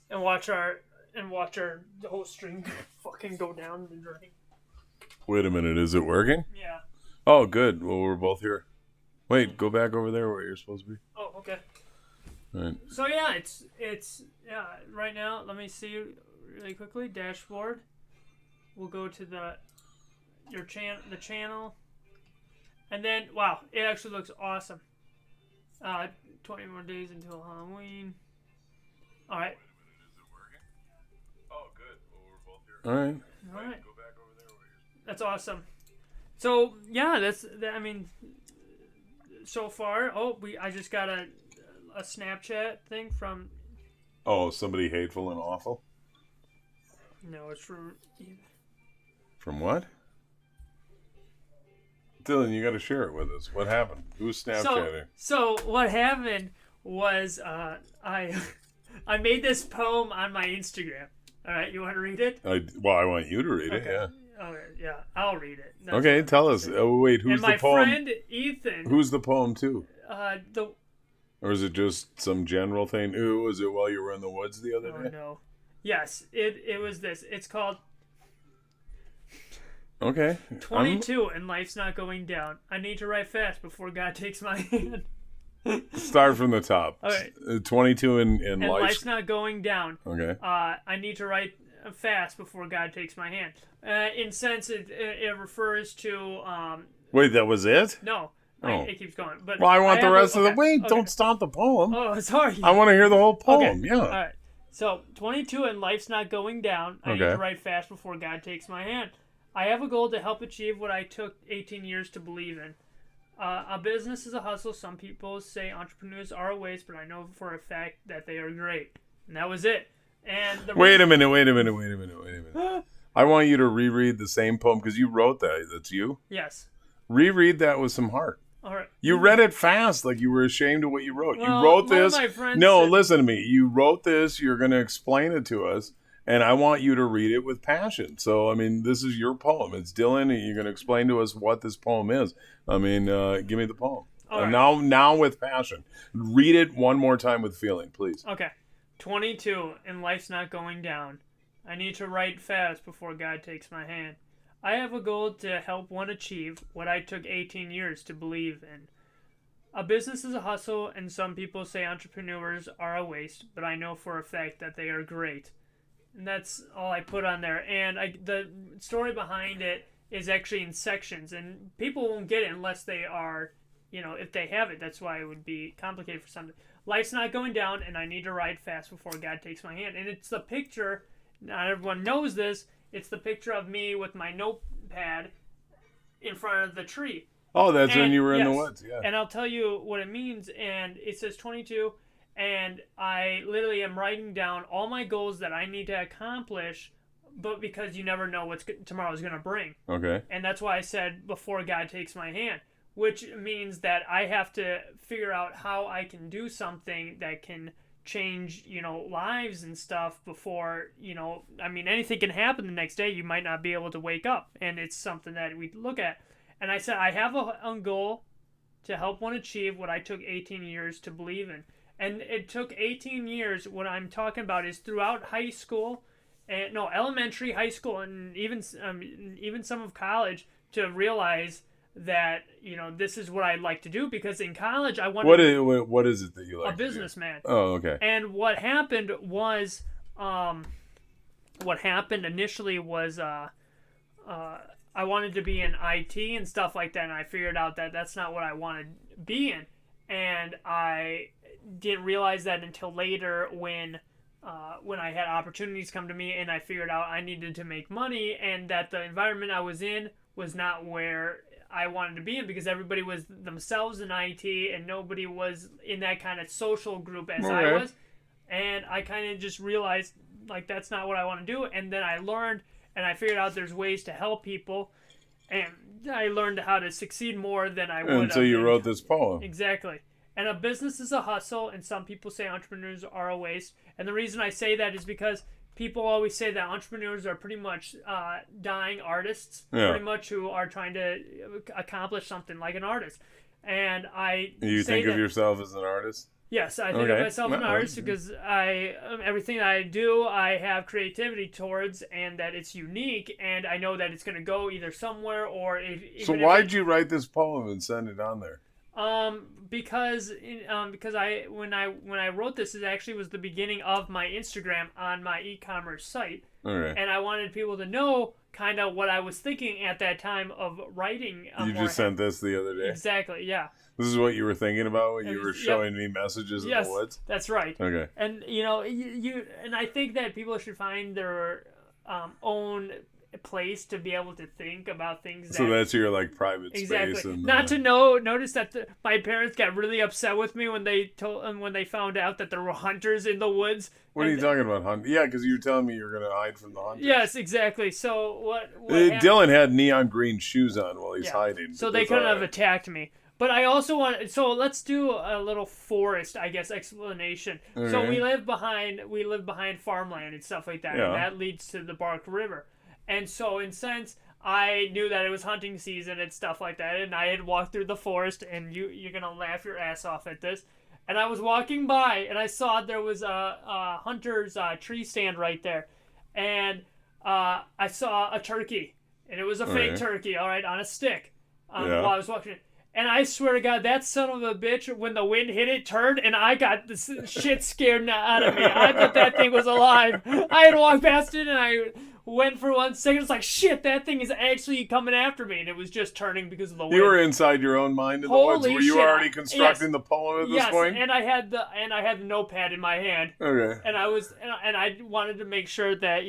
and watch our the whole stream fucking go down the drain. Wait a minute, is it working? Yeah. Oh, good. Well, we're both here. Wait, go back over there where you're supposed to be. Oh, okay. Right. So yeah, it's right now. Let me see really quickly. Dashboard. We'll go to the channel, and then wow, it actually looks awesome. 20 more days until Halloween. All right. Oh, good. Well, we're both here. All right. All right. Go back over there where you're. That's awesome. So yeah, I mean, so far. Oh, I just got a Snapchat thing from. Oh, somebody hateful and awful? No, it's from. From what? Dylan, you got to share it with us. What happened? Who's Snapchatting? So what happened was I I made this poem on my Instagram. All right, you want to read it? I want you to read it. Yeah. Okay, yeah, I'll read it. That's Okay, tell us. Oh, wait, who's the poem? And my friend Ethan. Who's the poem to? The. Or is it just some general thing? Ooh, was it while you were in the woods the other day? No. Yes, it was this. It's called. Okay. 22 and life's not going down. I need to write fast before God takes my hand. Start from the top. All right. 22 and life's not going down. Okay. I need to write fast before God takes my hand. In sense, it refers to. Wait, that was it? No. Oh. It keeps going. But well, I want the rest of the. Wait, okay. Don't stop the poem. Oh, sorry. I want to hear the whole poem. Okay. Yeah. All right. So 22 and life's not going down. I need to write fast before God takes my hand. I have a goal to help achieve what I took 18 years to believe in. A business is a hustle. Some people say entrepreneurs are a waste, but I know for a fact that they are great. And that was it. And wait a minute. I want you to reread the same poem because you wrote that. That's you? Yes. Reread that with some heart. All right. You read it fast, like you were ashamed of what you wrote. Well, you wrote this. No, said... listen to me. You wrote this. You're going to explain it to us. And I want you to read it with passion. So, I mean, this is your poem. It's Dylan, and you're going to explain to us what this poem is. I mean, give me the poem. Right. Now with passion. Read it one more time with feeling, please. Okay. 22, and life's not going down. I need to write fast before God takes my hand. I have a goal to help one achieve what I took 18 years to believe in. A business is a hustle, and some people say entrepreneurs are a waste, but I know for a fact that they are great. And that's all I put on there. And the story behind it is actually in sections. And people won't get it unless they are, if they have it. That's why it would be complicated for some. Life's not going down, and I need to ride fast before God takes my hand. And it's the picture, not everyone knows this, it's the picture of me with my notepad in front of the tree. Oh, that's when you were in the woods, yeah. And I'll tell you what it means. And it says 22. And I literally am writing down all my goals that I need to accomplish, but because you never know what tomorrow's going to bring. Okay. And that's why I said before God takes my hand, which means that I have to figure out how I can do something that can change, lives and stuff before, I mean, anything can happen the next day. You might not be able to wake up, and it's something that we look at. And I said, I have a goal to help one achieve what I took 18 years to believe in. And it took 18 years. What I'm talking about is throughout high school, elementary, high school, and even some of college to realize that this is what I'd like to do, because in college I wanted what is it that you like? A businessman. Oh, okay. And what happened was, what happened initially was I wanted to be in IT and stuff like that, and I figured out that that's not what I wanted to be in, and I didn't realize that until later when I had opportunities come to me and I figured out I needed to make money, and that the environment I was in was not where I wanted to be in, because everybody was themselves in IT and nobody was in that kind of social group as I was. And I kind of just realized, like, that's not what I want to do. And then I learned and I figured out there's ways to help people, and I learned how to succeed more than I would. And so you wrote this poem. Exactly. And a business is a hustle, and some people say entrepreneurs are a waste. And the reason I say that is because people always say that entrepreneurs are pretty much dying artists, pretty much, who are trying to accomplish something like an artist. And you think of yourself as an artist? Yes, I think of myself as an artist because everything that I do, I have creativity towards, and that it's unique, and I know that it's going to go either somewhere or So why'd you write this poem and send it on there? Because when I wrote this, it actually was the beginning of my Instagram on my e-commerce site, Okay. and I wanted people to know kind of what I was thinking at that time of writing. You just sent this the other day? Exactly, yeah. This is what you were thinking about when you were showing me messages in the woods? That's right. Okay. And, you and I think that people should find their own place to be able to think about things. So that's your, like, private space. And, Not to notice that my parents got really upset with me when they found out that there were hunters in the woods. What are you talking about, hunt? Yeah, because you were telling me you were going to hide from the hunters. Yes, exactly. So what Dylan had neon green shoes on while he's hiding. So they couldn't have attacked me. But I also want. So let's do a little forest, I guess, explanation. Okay. So we live behind farmland and stuff like that, and that leads to the Bark River. And so, in sense, I knew that it was hunting season and stuff like that, and I had walked through the forest, and you're gonna laugh your ass off at this. And I was walking by, and I saw there was a hunter's tree stand right there, and I saw a turkey, and it was a fake turkey, all right, on a stick. While I was walking. And I swear to God, that son of a bitch, when the wind hit it, turned, and I got the shit scared out of me. I thought that thing was alive. I had walked past it, and I went for 1 second. It's like, shit, that thing is actually coming after me. And it was just turning because of the wind. You were inside your own mind in the woods? Were you already constructing the poem at this point? Yes, and I had the notepad in my hand. Okay. And I wanted to make sure that,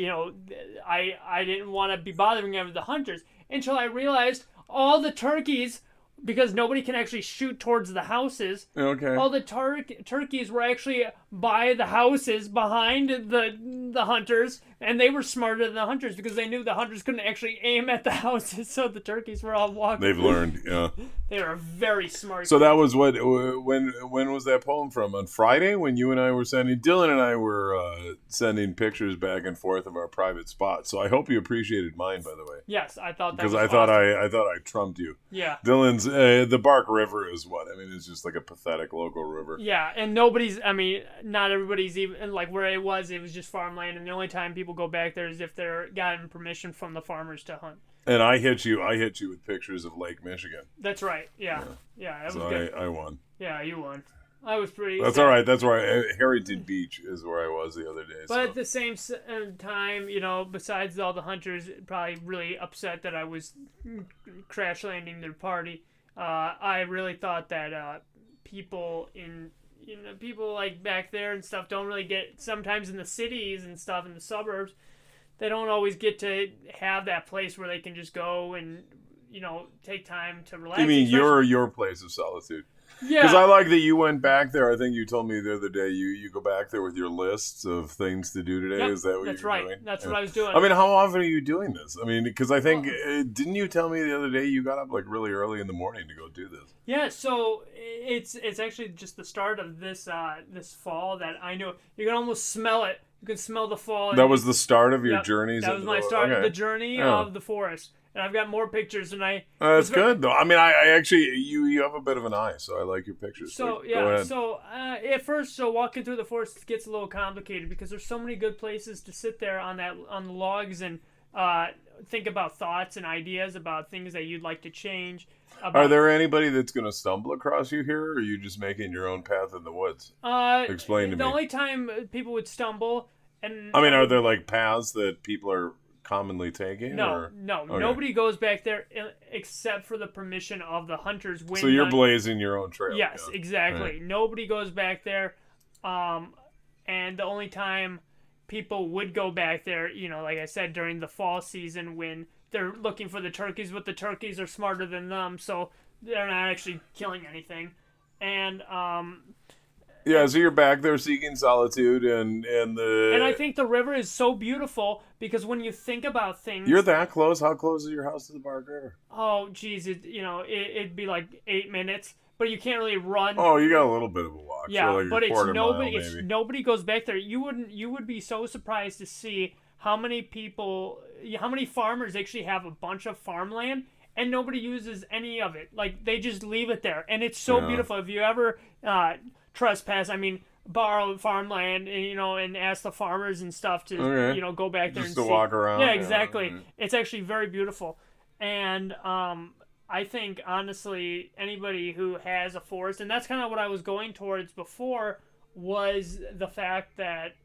I didn't want to be bothering them with the hunters until I realized all the turkeys, because nobody can actually shoot towards the houses. Okay. All the turkeys were actually by the houses behind the hunters, and they were smarter than the hunters because they knew the hunters couldn't actually aim at the houses, so the turkeys were all walking. They've learned, yeah. They are very smart. So that was when was that poem from? On Friday when you and I were Dylan and I were sending pictures back and forth of our private spots. So I hope you appreciated mine, by the way. Yes, I thought that was awesome. I thought I trumped you. Yeah. Dylan's the Bark River is what? I mean, it's just like a pathetic local river. Yeah, and not everybody's even, like where it was just farmland, and the only time people go back there is if they're gotten permission from the farmers to hunt. And I hit you with pictures of Lake Michigan. That's right. Yeah, that was good. I won. Yeah, you won. I was pretty. That's all right. That's where Harrington Beach is where I was the other day. But at the same time, besides all the hunters probably really upset that I was crash landing their party, I really thought that people like back there and stuff don't really get, sometimes in the cities and stuff, in the suburbs, they don't always get to have that place where they can just go and, take time to relax. You mean your place of solitude? Yeah. Because I like that you went back there. I think you told me the other day you go back there with your lists of things to do today. Yep, is that what that's you're right. doing? That's what I was doing. I mean, how often are you doing this? I mean, because I think, didn't you tell me the other day you got up like really early in the morning to go do this? Yeah, so it's actually just the start of this fall that I know you can almost smell it. You can smell the fall. That was the start of your journeys? That was my start of the journey of the forest. And I've got more pictures than I... That's good, though. I mean, I actually... You have a bit of an eye, so I like your pictures. So, yeah. So, at first, walking through the forest gets a little complicated because there's so many good places to sit there on the logs and think about thoughts and ideas about things that you'd like to change. Are there anybody that's going to stumble across you here, or are you just making your own path in the woods? Explain to me. The only time people would stumble... are there, like, paths that people are commonly taking? No. Okay. Nobody goes back there except for the permission of the hunters. So you're blazing your own trail. Yes, exactly. Right. Nobody goes back there. And the only time people would go back there, like I said, during the fall season when they're looking for the turkeys, but the turkeys are smarter than them, so they're not actually killing anything. And yeah, so you're back there seeking solitude, and I think the river is so beautiful because when you think about things, you're that close. How close is your house to the Bark River? Oh, geez, it'd be like 8 minutes, but you can't really run. Oh, you got a little bit of a walk. Yeah, so like but it's nobody. Mile, it's nobody goes back there. You would be so surprised to see how many farmers actually have a bunch of farmland. And nobody uses any of it. Like, they just leave it there. And it's so beautiful. If you ever trespass. I mean, borrow farmland, and ask the farmers and stuff to, Okay. go back there Just and to see. walk around. Yeah, Yeah, exactly. right. It's actually very beautiful, and I think honestly, anybody who has a forest, and that's kind of what I was going towards before, was the fact that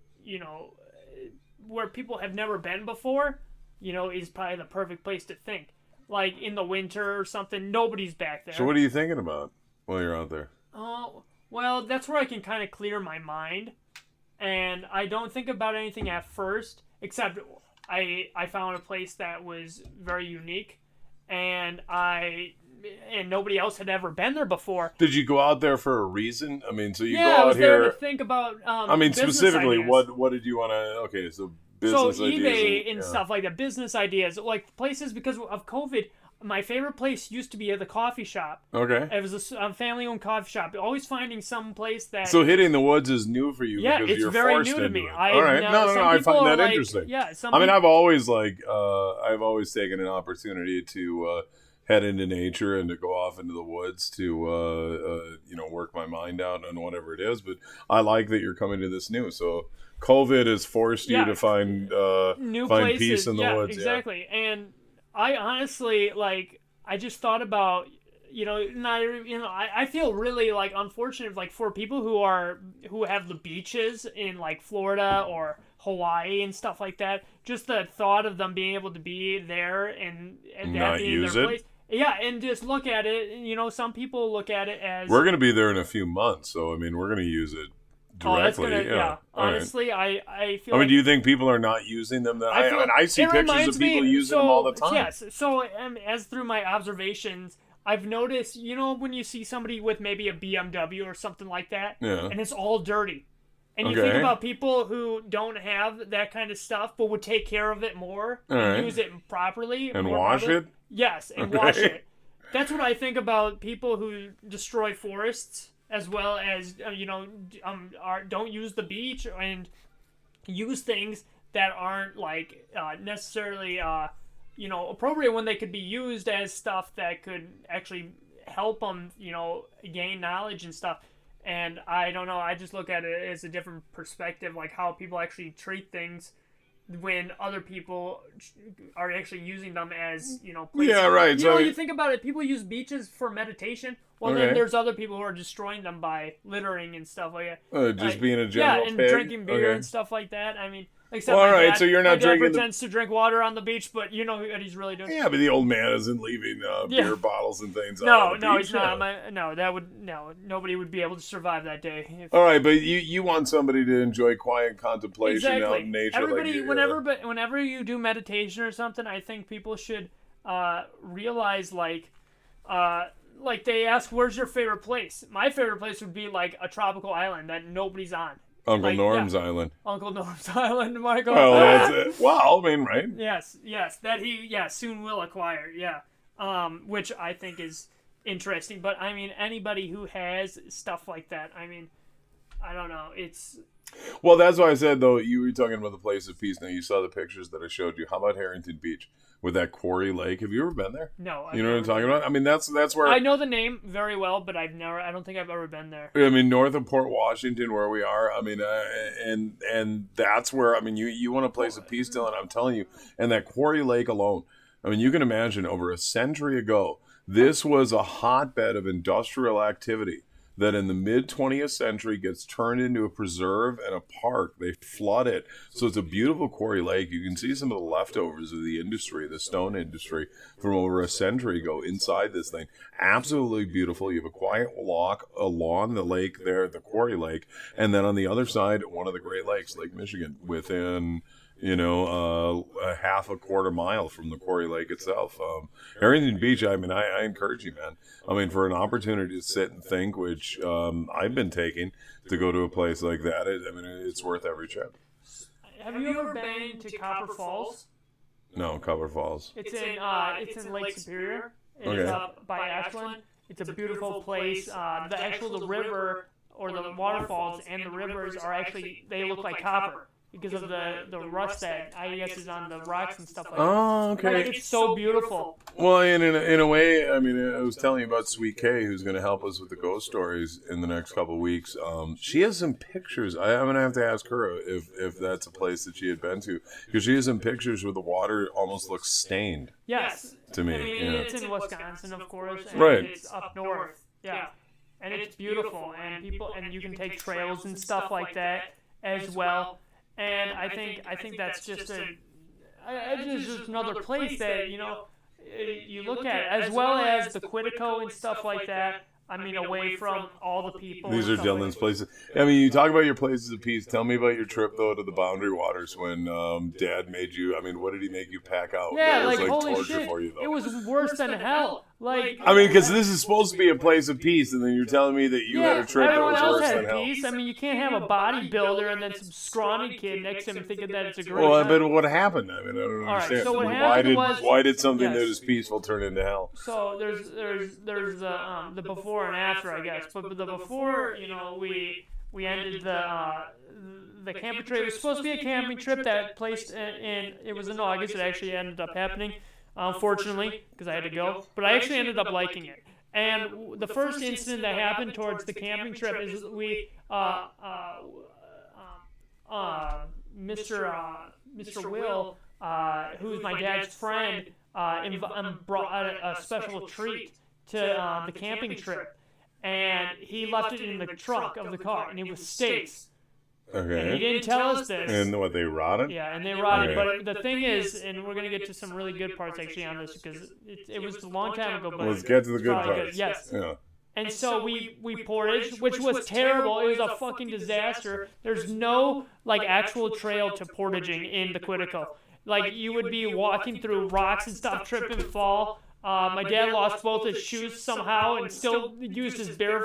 where people have never been before, is probably the perfect place to think. Like in the winter or something, nobody's back there. So what are you thinking about while you're out there? Oh, well, that's where I can kind of clear my mind, and I don't think about anything at first, except I found a place that was very unique, and nobody else had ever been there before. Did you go out there for a reason? I mean, so you go I out was there here. to think about. I mean, business specifically, ideas. what did you want to? Okay, so business So ideas eBay and yeah. stuff like that, business ideas, like places because of COVID. My favorite place used to be at the coffee shop. Okay. It was a family-owned coffee shop. Always finding some place that. So hitting the woods is new for you Yeah, because it's you're very forced new to into me. it. I All right, know, no, some I people find are that like, interesting. Yeah, I mean, I've always taken an opportunity to head into nature and to go off into the woods to work my mind out on whatever it is. But I like that you're coming to this new. So COVID has forced you to find new find places. peace in the yeah, woods. Exactly. And I honestly I just thought about I feel really unfortunate for people who have the beaches in Florida or Hawaii and stuff like that. Just the thought of them being able to be there and that Not being use their it? place. Yeah, and just look at it. Some people look at it as We're going to be there in a few months, so I mean, we're going to use it directly. yeah. All right. Honestly, I feel. I mean, do you think people are not using them? I see it pictures reminds of people me- using them all the time. Yes. So as through my observations, I've noticed, when you see somebody with maybe a BMW or something like that, Yeah. and it's all dirty. And you Okay. think about people who don't have that kind of stuff, but would take care of it more All and right. use it properly. And more wash properly. it? Yes, and Okay. wash it. That's what I think about people who destroy forests, as well as don't use the beach and use things that aren't necessarily appropriate when they could be used as stuff that could actually help them gain knowledge and stuff. And I don't know, I just look at it as a different perspective, like how people actually treat things when other people are actually using them as places. Yeah, right. So You think about it, people use beaches for meditation. Well, Okay. then there's other people who are destroying them by littering and stuff like that. just being a general and pig? drinking beer Okay. and stuff like that. I mean, except Well, my all right, dad, so you're not my dad drinking the- pretends to drink water on the beach, but you know what he's really doing. Yeah, but the old man isn't leaving Yeah. beer bottles and things. No, out on the no, beach. he's not. Nobody would be able to survive that day. All right, but you want somebody to enjoy quiet contemplation out Exactly. in nature. Everybody, like whenever you do meditation or something, I think people should realize they ask, "Where's your favorite place?" My favorite place would be a tropical island that nobody's on. Uncle Norm's yeah. Island. Uncle Norm's Island, Michael. Well, that's it. Well, I mean, right? Yes, that he soon will acquire. Yeah, which I think is interesting. But I mean, anybody who has stuff like that, I mean, I don't know. It's Well, that's why I said, though, you were talking about the place of peace. Now, you saw the pictures that I showed you. How about Harrington Beach with that quarry lake? Have you ever been there? no. You know what I'm talking about? I mean, that's where... I know the name very well, but I don't think I've ever been there. I mean, north of Port Washington, where we are. I mean, and that's where, I mean, you want a place of peace, Dylan, I'm telling you. And that quarry lake alone, I mean, you can imagine over a century ago, this was a hotbed of industrial activity that in the mid-20th century gets turned into a preserve and a park. They flood it. So it's a beautiful quarry lake. You can see some of the leftovers of the industry, the stone industry, from over a century ago inside this thing. Absolutely beautiful. You have a quiet walk along the lake there, the quarry lake, and then on the other side, one of the Great Lakes, Lake Michigan, within... a half a quarter mile from the quarry lake itself. Harrington Beach, I mean, I encourage you, man. I mean, for an opportunity to sit and think, which I've been taking to go to a place like that, it's worth every trip. Have you ever been to Copper Falls? No, Copper Falls. It's in Lake Superior. It's Okay. up by Ashland. It's a beautiful place. The river or the waterfalls and the rivers are actually, they look like copper. because of the rust that I guess is on the rocks and stuff like that. Oh, Like, okay. it's so beautiful. Well, in a way, I mean, I was telling you about Sweet Kay, who's going to help us with the ghost stories in the next couple of weeks. She has some pictures. I'm going to have to ask her if that's a place that she had been to, because she has some pictures where the water almost looks stained. Yes. To me, I mean, yeah. it's in Wisconsin, of course, and Right. it's up north. Yeah. And it's beautiful, and you can take trails and stuff like that as well. And I think that's just it's just another place that, you look at, as well as the Quetico and stuff like that. I mean, away from all the people. These are and stuff Dylan's like places. I mean, you talk about your places of peace. Tell me about your trip, though, to the Boundary Waters when Dad made you. I mean, what did he make you pack out? Yeah, That was like holy torture shit, for you, though. it was worse than hell. Like, I mean, because this is supposed to be a place of peace, and then you're telling me that you had a trip that everyone was else worse had than hell. peace. I mean, you can't have a bodybuilder and then some scrawny kid next to him thinking that it's a great Well, time. but what happened? I mean, I don't All right, understand. so what why happened was- why did something that yes. is peaceful turn into hell? So there's the before and after, I guess. But the before, we ended the camping trip. It was supposed to be a camping trip that placed in. It was in August. It actually ended up happening, unfortunately, because I had to go. But I actually ended up liking it. And the first incident that happened towards the camping trip is Mr. Will, who's my dad's friend, brought a special treat to the camping trip, and he left it in the trunk of the car, and it was steaks. Okay. And he didn't tell us this. And what, they rotted? Yeah, and they rotted. Okay. But the thing is, and we're going to get to some really good parts actually on this, because it was a long time ago. But Let's get to the it's good probably parts. Yes. Yeah. And so we portaged, which was terrible. It was a fucking disaster. There's no actual trail to portaging in the Quetico. Like, you would be walking through rocks and stuff, trip and fall. My dad lost both his shoes somehow and still used his bare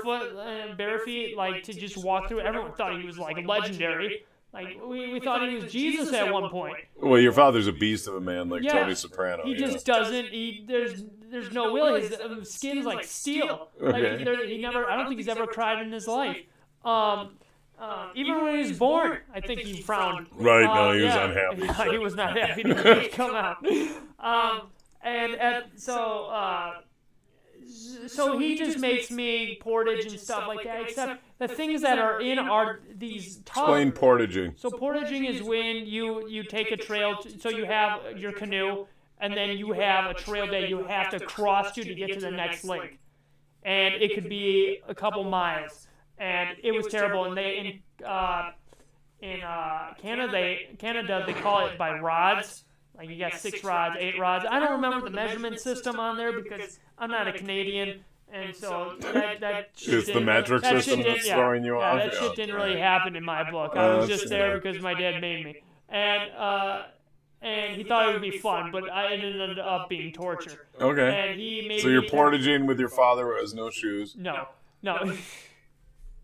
feet to just walk through. Everyone thought he was legendary. Like, we thought he was Jesus at one point. Well, your father's a beast of a man, like Yeah. Tony Soprano. He just doesn't. There's no will. His skin's like steel. Okay. I don't think he's ever cried in his life. Even when he was born, I think he frowned. Right, no, he was unhappy. Yeah, he was not happy to come out. So he just makes me portage and stuff like that, except the things that are in are these tubs. Explain portaging. So portaging is when you take a trail, so you have your canoe, and then you have a trail that you have to cross to get to the next lake. And it could be a couple miles. And it was terrible. And in Canada, they call it by rods. Like, you got 6 rods, 8 rods. I don't remember the measurement system on there because I'm not a Canadian, and so that shit It's the metric system that's throwing you off. That shit didn't really happen in my book. I was just there because my dad made me, and he thought it would be fun, but it ended up being torture. Okay. And he made So you're portaging with your father who has no shoes. No.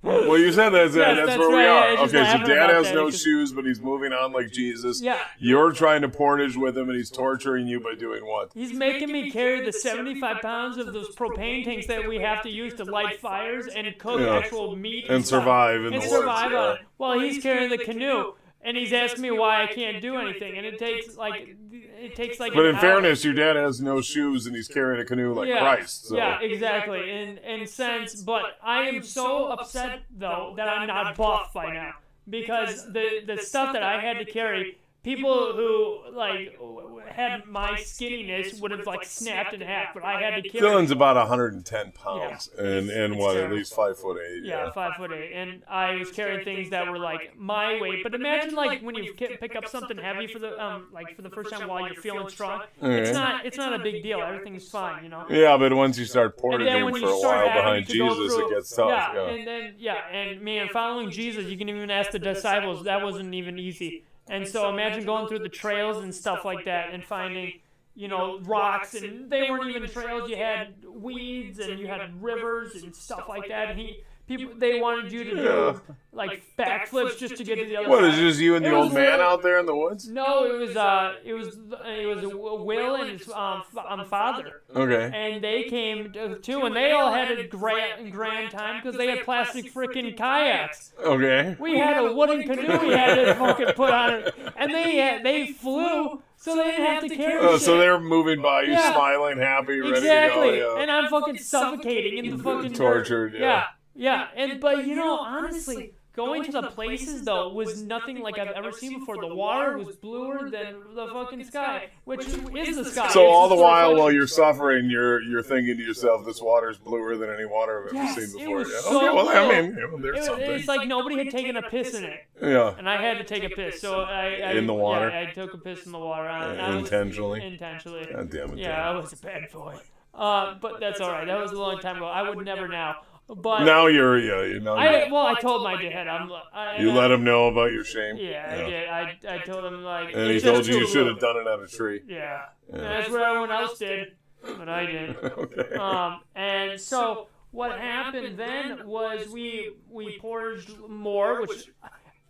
Well, you said that's Yes, that's that's where we right, are. yeah, just Okay, so laughing Dad about has that no because- shoes, but he's moving on like Jesus. Yeah. You're trying to portage with him, and he's torturing you by doing what? He's making me carry the 75 pounds of those propane tanks that we have to use to light fires and cook actual meat And stuff. survive in the and woods. survive Yeah. on it. Well, he's carrying the canoe, and he's asking me why I can't do anything, and it takes like But an in hour. fairness, your dad has no shoes, and he's carrying a canoe like Christ. So. Yeah, exactly. In sense, but I am so upset though that I'm not buff by now, because the stuff that I had to carry, people who had my skinniness would have snapped in half, but I had to carry. Dylan's about 110 pounds, Yeah. and It's what, at terrible. least 5'8". Yeah, 5'8", and I was carrying things that were my weight. But imagine when you pick up something heavy for the first time while you're feeling strong. It's not a big deal. Everything's fine, you know. Yeah, but once you start And then portaging when for you a start while having behind to go Jesus, through, it gets tough. and man, following Jesus, you can even ask the disciples. That wasn't even easy. And so imagine going through the trails and stuff like that and finding, rocks, and they weren't even trails. You had weeds and you had rivers and stuff like that. And they wanted you to do like backflips just to get to the other side. What is it, just you and the old man out there in the woods? No, it was Will and his father. Okay. And they came too, and they all had a grand time because they had plastic freaking kayaks. Okay. We had a wooden canoe we had to fucking put on it, and they flew. So they didn't have to carry shit. So they're moving by you, smiling, happy, ready to go. Yeah. And I'm fucking suffocating in the fucking tortured. Yeah. But honestly, going to the places though was nothing like I've ever seen before. The water was bluer than the fucking sky, which is the sky. So all the while you're suffering, you're thinking to yourself, "This water's bluer than any water I've ever seen before." It was so well, I mean, there's something. It's like nobody had taken a piss in it. Yeah. And I had to take a piss, so I in the water. Yeah, I took a piss in the water. Intentionally. God damn it. Yeah, I was a bad boy. But that's all right. That was a long time ago. I would never now. But now I told my dad. You let him know about your shame. Yeah, I did. I told him like. And he told you should have done it at a tree. Yeah. And that's what everyone else did, but I didn't. Okay. And so what happened then was we portaged more, which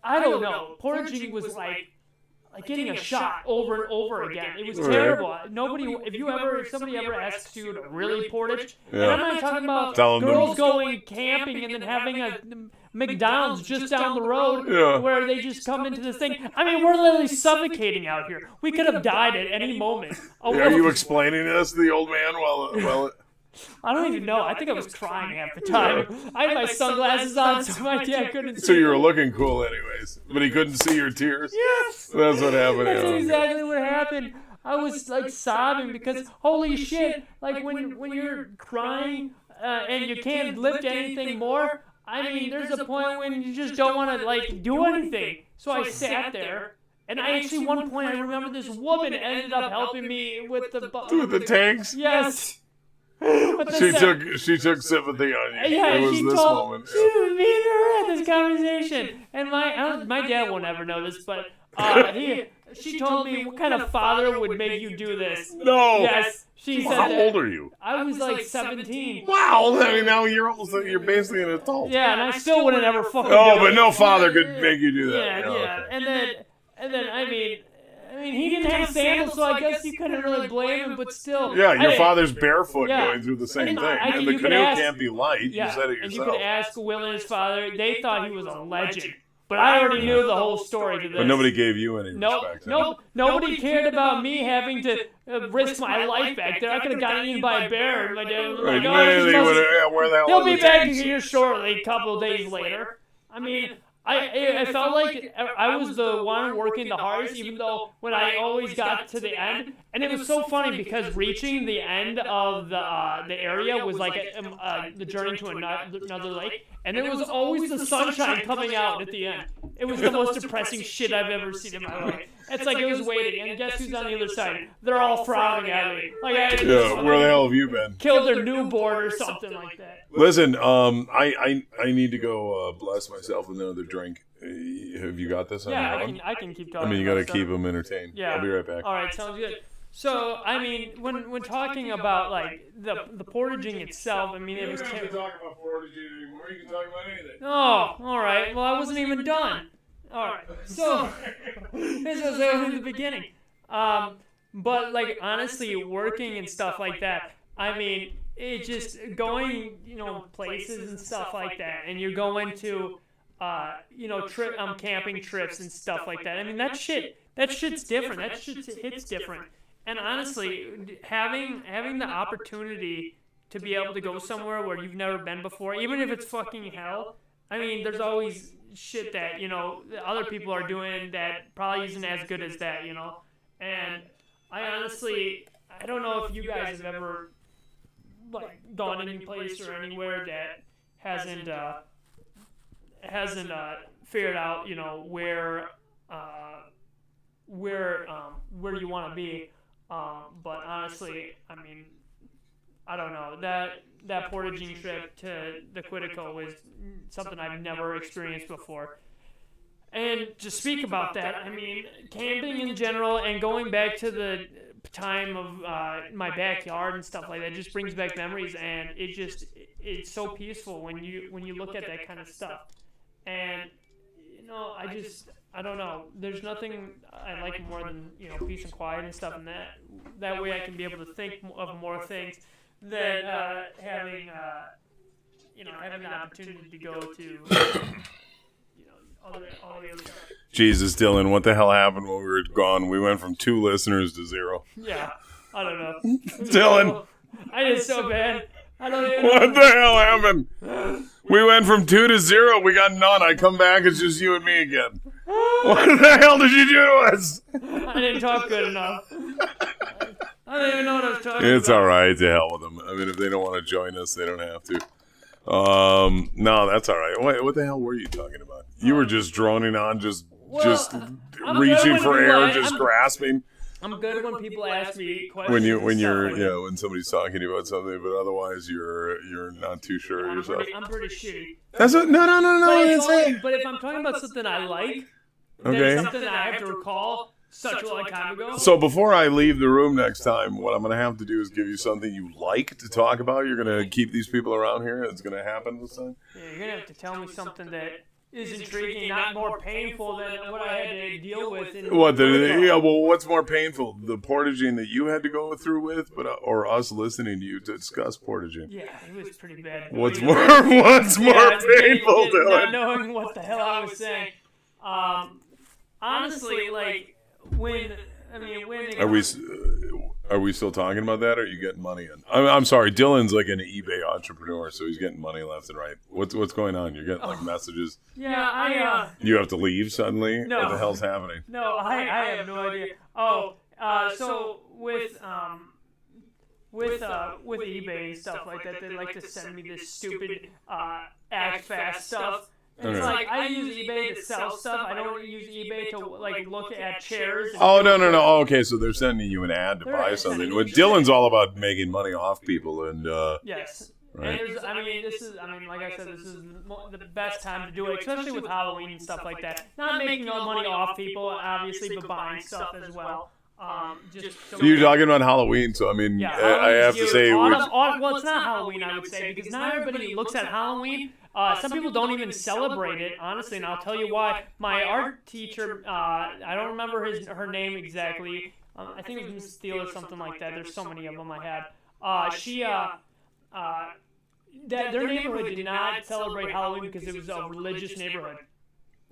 I don't know. Portaging was like getting a shot over and over again. It was terrible. If somebody ever asks you to really portage, and I'm not talking about girls going camping and then having a McDonald's just down the road where they just come into this thing. I mean, we're literally suffocating out here. We could have died at any moment. Are you explaining this to the old man while I don't even know. I think I was crying half the time. I had my sunglasses on, so my dad couldn't see. So you were looking cool anyways, but he couldn't see your tears? Yes! That's what happened. That's exactly what happened. I was like sobbing because holy shit, like when you're crying and you can't lift anything more, I mean, there's a point when you just don't want to like do anything. So I sat there. And I actually, one point, I remember this woman ended up helping me with the tanks? Yes. She took sympathy on you. Yeah, it was this moment. She was me and her had this conversation, and my dad won't ever know this, but she told me, "What kind of father would make you do this?" No. Yes. She said. How old are you? I was like 17. Wow. I mean, now you're basically an adult. Yeah, and I still wouldn't ever fucking. Oh, but no father could make you do that. Yeah. Okay. And then I mean, he didn't have sandals, so I guess you couldn't really blame him, but still. Yeah, your father's barefoot going through the same thing. And the canoe can't be light. Yeah, you said it yourself. And you could ask Will and his father. They thought he was a legend. But I already knew the whole story to this. But nobody gave you any respect. Nobody cared about me having to risk my life back there. I could have gotten eaten by a bear. And my dad was like, where the hell he'll be back here shortly, a couple of days later. I mean... I felt like I was the one working the hardest, even though when I always got to the end, and it was so funny because reaching the end of the area was like the journey to another lake, and it was always the sunshine coming out at the end. It was the most depressing shit I've ever seen in my life. It's like it was waiting, and guess who's on the other side? They're all frowning at me. Like where the hell have you been? Killed their newborn or something like that. Listen, I need to go bless myself with another drink. Have you got this? I can keep talking. I mean, you got to keep them entertained. Yeah. I'll be right back. All right, sounds good. So, I mean, when talking about like the portaging itself, I mean, it was. You don't have to talk about portaging anymore. You can talk about anything. Oh, all right. Well, I wasn't even done. All right. So this was in the beginning. But like honestly, working and stuff like that. I mean, it just going, places and stuff like that, and you're going to, camping trips and stuff like that. I mean, that shit's different. That shit hits different. And honestly, having the opportunity to be able to go somewhere where you've never been before, even if it's fucking hell. I mean, there's always shit that, other people are doing that probably isn't as good as that, And I honestly, I don't know if you guys have ever, like, gone any place or anywhere that hasn't figured out, where you want to be. But honestly, I mean, I don't know. That portaging trip to the Quetico was something I've never experienced before. And to speak about that, I mean, camping in general and going back to the time of my backyard and stuff like that just brings back memories, and it's so peaceful when you look at that kind of stuff. And I don't know. There's nothing I like more than peace and quiet and stuff, and that way I can be able to think of more things than having having the opportunity to go to all the other stuff. Jesus, Dylan, what the hell happened when we were gone? We went from 2 listeners to 0. Yeah, I don't know. Dylan, I did so bad. I don't even know. What the hell happened? We went from 2 to 0. We got none. I come back, it's just you and me again. What the hell did you do to us? I didn't talk good enough. I don't even know what I was talking It's about. all right. To hell with them. I mean, if they don't want to join us, they don't have to. No, that's all right. Wait, what the hell were you talking about? You were just droning on, just I'm reaching good for when air, people- just grasping. I'm good when people ask me questions. When and you're stuff like when somebody's talking to you about something, but otherwise you're not too sure of yourself. I'm pretty shitty. That's what. No. But if I'm talking about something I like, then Okay. something that I have to recall such a long time ago. So before I leave the room next time, what I'm going to have to do is give you something you like to talk about. You're going to keep these people around here. It's going to happen this time. Yeah, you're gonna have to tell me something that is intriguing, not more painful than what I had to deal with. What's more painful, the portaging that you had to go through with, or us listening to you to discuss portaging? Yeah, it was pretty bad. What's more painful, Dylan? Not knowing what the hell I was saying. Honestly, like when Are we still talking about that, or are you getting money in? I'm sorry, Dylan's like an eBay entrepreneur, so he's getting money left and right. What's going on? You're getting like messages. Yeah, You have to leave suddenly? No. What the hell's happening? No, I have no idea. So with eBay and stuff like that, they like to send me this stupid act fast stuff. And it's like I use eBay to sell stuff. I don't use eBay to like look at chairs. Oh, no. Oh, okay, so they're sending you an ad to They're buy sending something. you- But Dylan's all about making money off people, and Yes. right. And like I said, this is the best time to do it, especially with Halloween and stuff like that. Not making no money off people, obviously, but buying stuff as well. You're talking about Halloween, so I mean, Yeah, I have to say, well, it's not Halloween, I would say, because not everybody looks at Halloween. Some people don't even celebrate it, honestly, and I'll tell you why. My art teacher, I don't remember her name exactly. I think it was Miss Steele or something like that. There's so many of them I had. Their neighborhood did not celebrate Halloween because it was a religious neighborhood.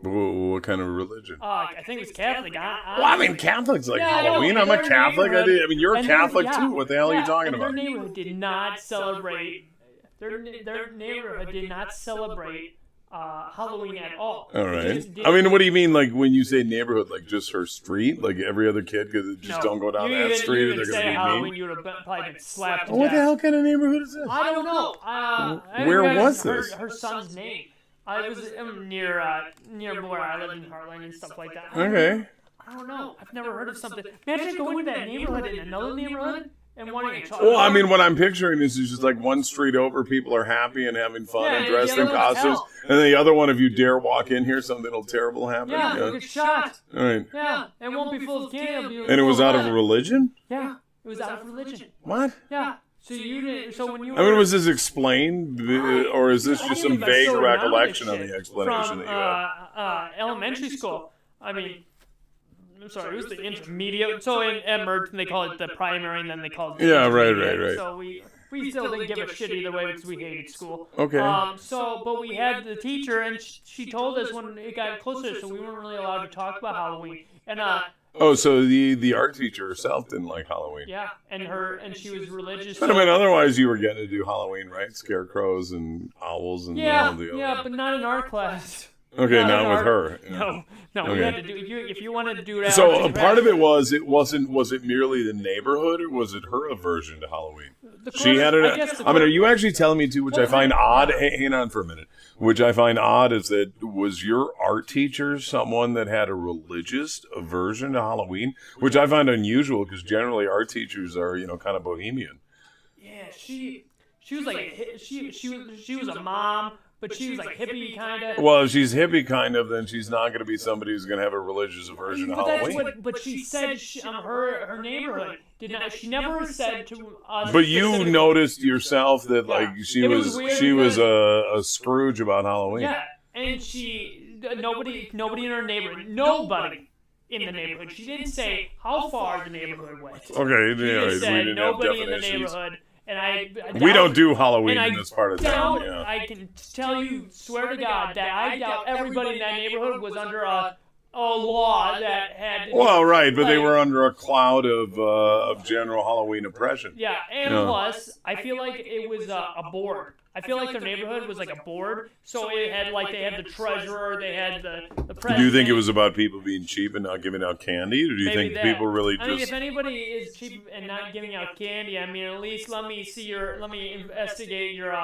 what kind of religion? I think it was Catholic. Well, I mean, Catholics like Yeah, I know, Halloween. and I'm a their Catholic. I neighborhood- mean, you're a and Catholic yeah, too. What the hell are you talking and about? Their neighborhood did not celebrate. Their neighborhood did not celebrate Halloween at all. All It right. just didn't- I mean, what do you mean, like when you say neighborhood, like just her street, like every other kid, because just don't go down that street, You or they're even say going to be Halloween, mean? you would have probably been slapped to What the death. hell kind of neighborhood is this? I don't know. I Where forgot was this? Her son's name. I was near where I live in Heartland and stuff like that. Okay. I don't know. I've never heard of something. Imagine going to that neighborhood in another neighborhood and wanting to talk. Well, I mean, what I'm picturing is just like one street over, people are happy and having fun Yeah, and and dressed the in other one's costumes, hell. and then the other one, if you dare walk in here, something terrible happen. Yeah, you'll get shot. All right. Yeah, it won't be full of candy. It'll be And it was full out of lead. religion? Yeah, it was out of religion. What? Yeah. So you didn't. So when you. I mean, was this explained, or is this I just didn't some even vague so recollection know on this the shit explanation from, that you had? Elementary school. I mean, I'm sorry, it was the intermediate. So at Merton they call it the primary, and then they call it the Yeah, right. intermediate. So we still didn't give a shit either way because we hated school. Okay. But we had the teacher, and she told us when it got closer, so we weren't really allowed to talk about Halloween. And Oh, so the art teacher herself didn't like Halloween. yeah, and she was religious. But I mean, otherwise you were getting to do Halloween, right? Scarecrows and owls and all the other. yeah, but not in our class. Okay, not not in with our- her. Yeah. No, we Okay. had to do. If you wanted to do that. So a part of it was was it merely the neighborhood, or was it her aversion to Halloween? She had it. I mean, are you actually telling me too? Which I find odd. Hang on for a minute. Which I find odd is that was your art teacher someone that had a religious aversion to Halloween, which I find unusual because generally art teachers are kind of bohemian. Yeah, she was like she was a mom, but she was like hippie kind of. Well, if she's hippie kind of, then she's not going to be somebody who's going to have a religious aversion to Halloween. But she said her neighborhood did not. She never said to us. But you noticed yourself that like she was a Scrooge about Halloween. Yeah, and nobody in her neighborhood, nobody in the neighborhood. She didn't say how far the neighborhood went. Okay, She anyways, just said we didn't nobody have in the definitions. neighborhood. And I We don't do Halloween and in this part of town. Yeah. I can tell you, swear to God, that I doubt everybody in that neighborhood was under a law that had. Well, right, but they were under a cloud of general Halloween oppression. Yeah, and plus, I feel like it was a board. I feel like their neighborhood was like a board, so it had they had the treasurer, they had the president. Do you think it was about people being cheap and not giving out candy, or do you think people really just? I mean, if anybody is cheap and not giving out candy, I mean, at least let me investigate your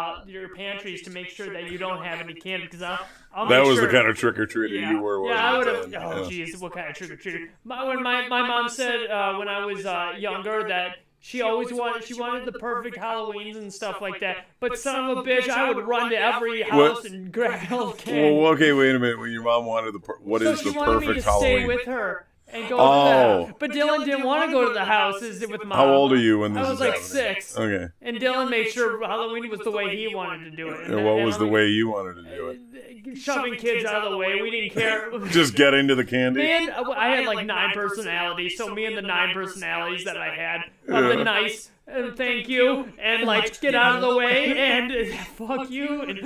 pantries to make sure that you don't have any candy, because I'll that make was sure. the kind of trick or treater you were. Yeah, I would have. Then? Oh, jeez, what kind of trick or treater? When my mom said when I was younger that. She wanted the perfect Halloweens and stuff like that. But son of a bitch, I would run to every house and grab all the candy. Well, okay, wait a minute. When your mom wanted what is the perfect Halloween? So she wanted me to stay with her and go to the house. But Dylan didn't want to go to the houses with Mom. How old are you when this is happening? I was like 6. Okay. And Dylan made sure Halloween was the way he wanted to do it. And what was the way you wanted to do it? Shoving kids out of the way. We didn't care. Just get into the candy? I had like 9 personalities. So me and the 9 personalities that I had of the nice... And thank you, and get out of the way, and fuck you.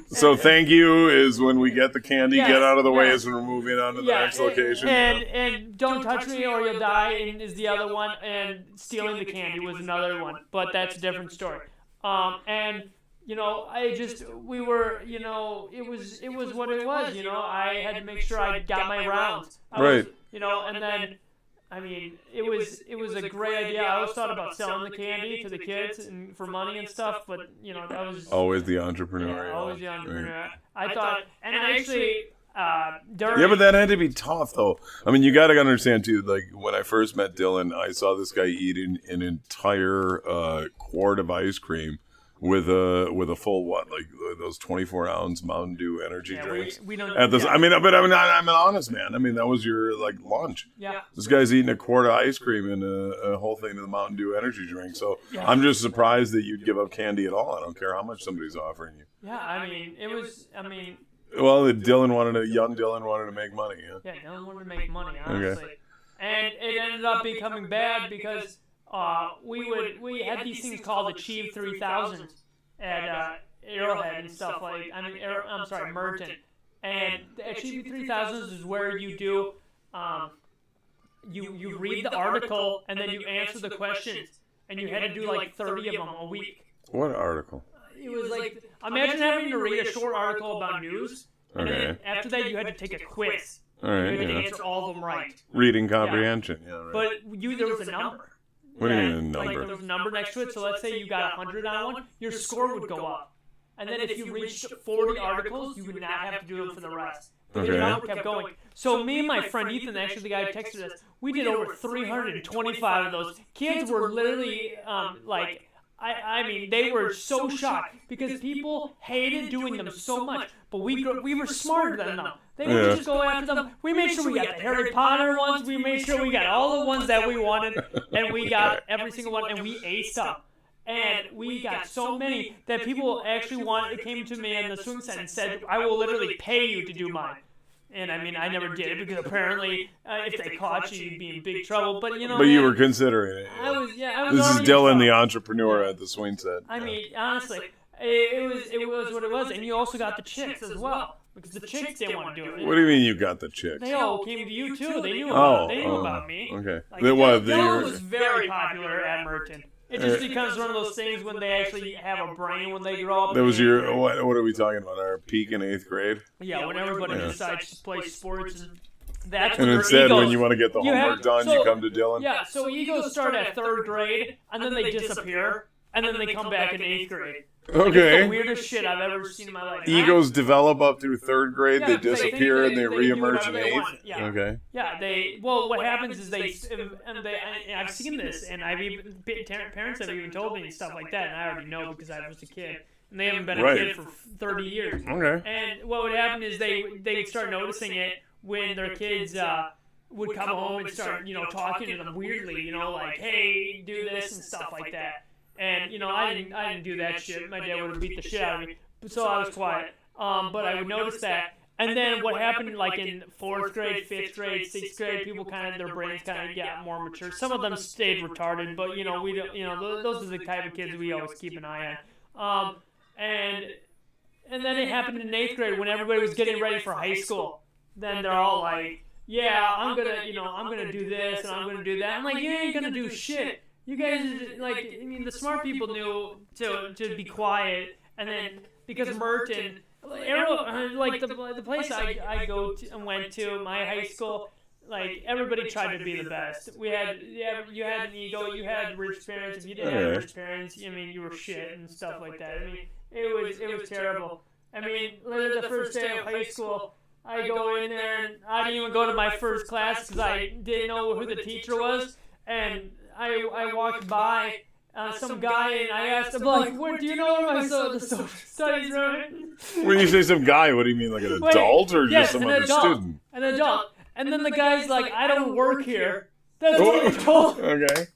So thank you is when we get the candy, get out of the way is when we're moving on to the next location. And don't touch me or you'll die is the other one, and stealing the candy was another one, but that's a different story. And it was what it was. I had to make sure I got my rounds. And then. I mean, it was a great idea. I always thought about selling the candy to the kids and for money and stuff, but that was always the entrepreneur. Yeah, always the entrepreneur. Right. I thought, and actually, but that had to be tough, though. I mean, you got to understand too. Like when I first met Dylan, I saw this guy eating an entire quart of ice cream. With a full those 24-ounce Mountain Dew energy drinks. We don't. I'm an honest man. I mean, that was your lunch. Yeah. This guy's eating a quart of ice cream and a whole thing of the Mountain Dew energy drink. So I'm just surprised that you'd give up candy at all. I don't care how much somebody's offering you. Yeah, I mean, it was. Well, young Dylan wanted to make money. Yeah, Dylan wanted to make money, honestly, and it ended up becoming bad because. We had these things called Achieve 3000 at Arrowhead and stuff Merton. And Achieve 3000 is where you do, you read the article and then you answer the questions, and you had to do 30 of them a week. What article? It was imagine having to read a short article about news, and then after that you had to take a quiz. All right, you had to answer all of them right. Reading comprehension, right. But there was a number. What do you mean a number? There was a number next to it, so let's say you got 100 on one, your score would go up. And then if you reached 40 articles, you would not have to do them for the rest. The number kept going. So me and my friend Ethan, actually the guy who texted us, we did over 325 of those. Kids were literally I mean, they were so shocked because people hated doing them so much. But we were smarter than them. They would just go after them. We made sure we got the Harry Potter ones. We made sure we got all the ones that we wanted. And we got every single one. And we aced up. And we got so many that people actually came to me in the swing set and said, I will literally pay you to do mine. And I mean, I never did it because apparently, if they caught you, you'd be in big trouble. But But you were considering it. I was. This is Dylan, the entrepreneur at the swing set. I mean, honestly, it was what it was, and you also got the chicks as well because the chicks didn't want to do it. What do you mean you got the chicks? They all came to you too. They knew about me. Okay. Dylan was very popular at Merton. It just becomes one of those things when they actually have a brain when they grow up. That was your, what are we talking about, our peak in 8th grade? Yeah, when everybody decides to play sports. And that's and instead, when you want to get the homework done, you come to Dylan? Yeah, so egos start at 3rd grade, and then they disappear, and then they come back in 8th grade. Okay. It's the weirdest shit I've ever seen in my life. Egos develop up through 3rd grade, they disappear, and they reemerge in 8th? Yeah. Okay. Yeah, what happens is I've seen this, and I've even, parents have even told me and stuff like that, and I already know because I was a kid. and they haven't been a Right. kid for 30 years. Okay. And what would happen is they'd start noticing it when their kids would come home and start, talking to them weirdly, like, hey, do this and stuff like that. And, I didn't do that shit. My dad would have beat the shit out of me. So I was quiet. But I would notice that. And then what happened, like in 4th grade, 5th grade, 6th grade, people their brains got more mature. Some of them stayed retarded, but, we don't, those are the type of kids we always keep an eye on. And then it happened in 8th grade when everybody was getting ready for high school. Then they're all like, yeah, I'm gonna do this and I'm gonna do that. I'm like, you ain't gonna do shit. You guys, the smart people knew to be quiet, and then because Merton, the place I go to and went to, my high school, everybody tried to be the best. You had an ego, you had rich parents. If you didn't have rich parents, you were shit and stuff like that. It was terrible. The first day of high school, I go in there and I didn't even go to my first class because I didn't know who the teacher was, and I walked by some guy and I asked him, like, "What do you know where my social studies room?" When you say some guy, what do you mean, like an adult or just some other student? An adult. And then the guy's like, "I don't work here." That's what he told me. Okay.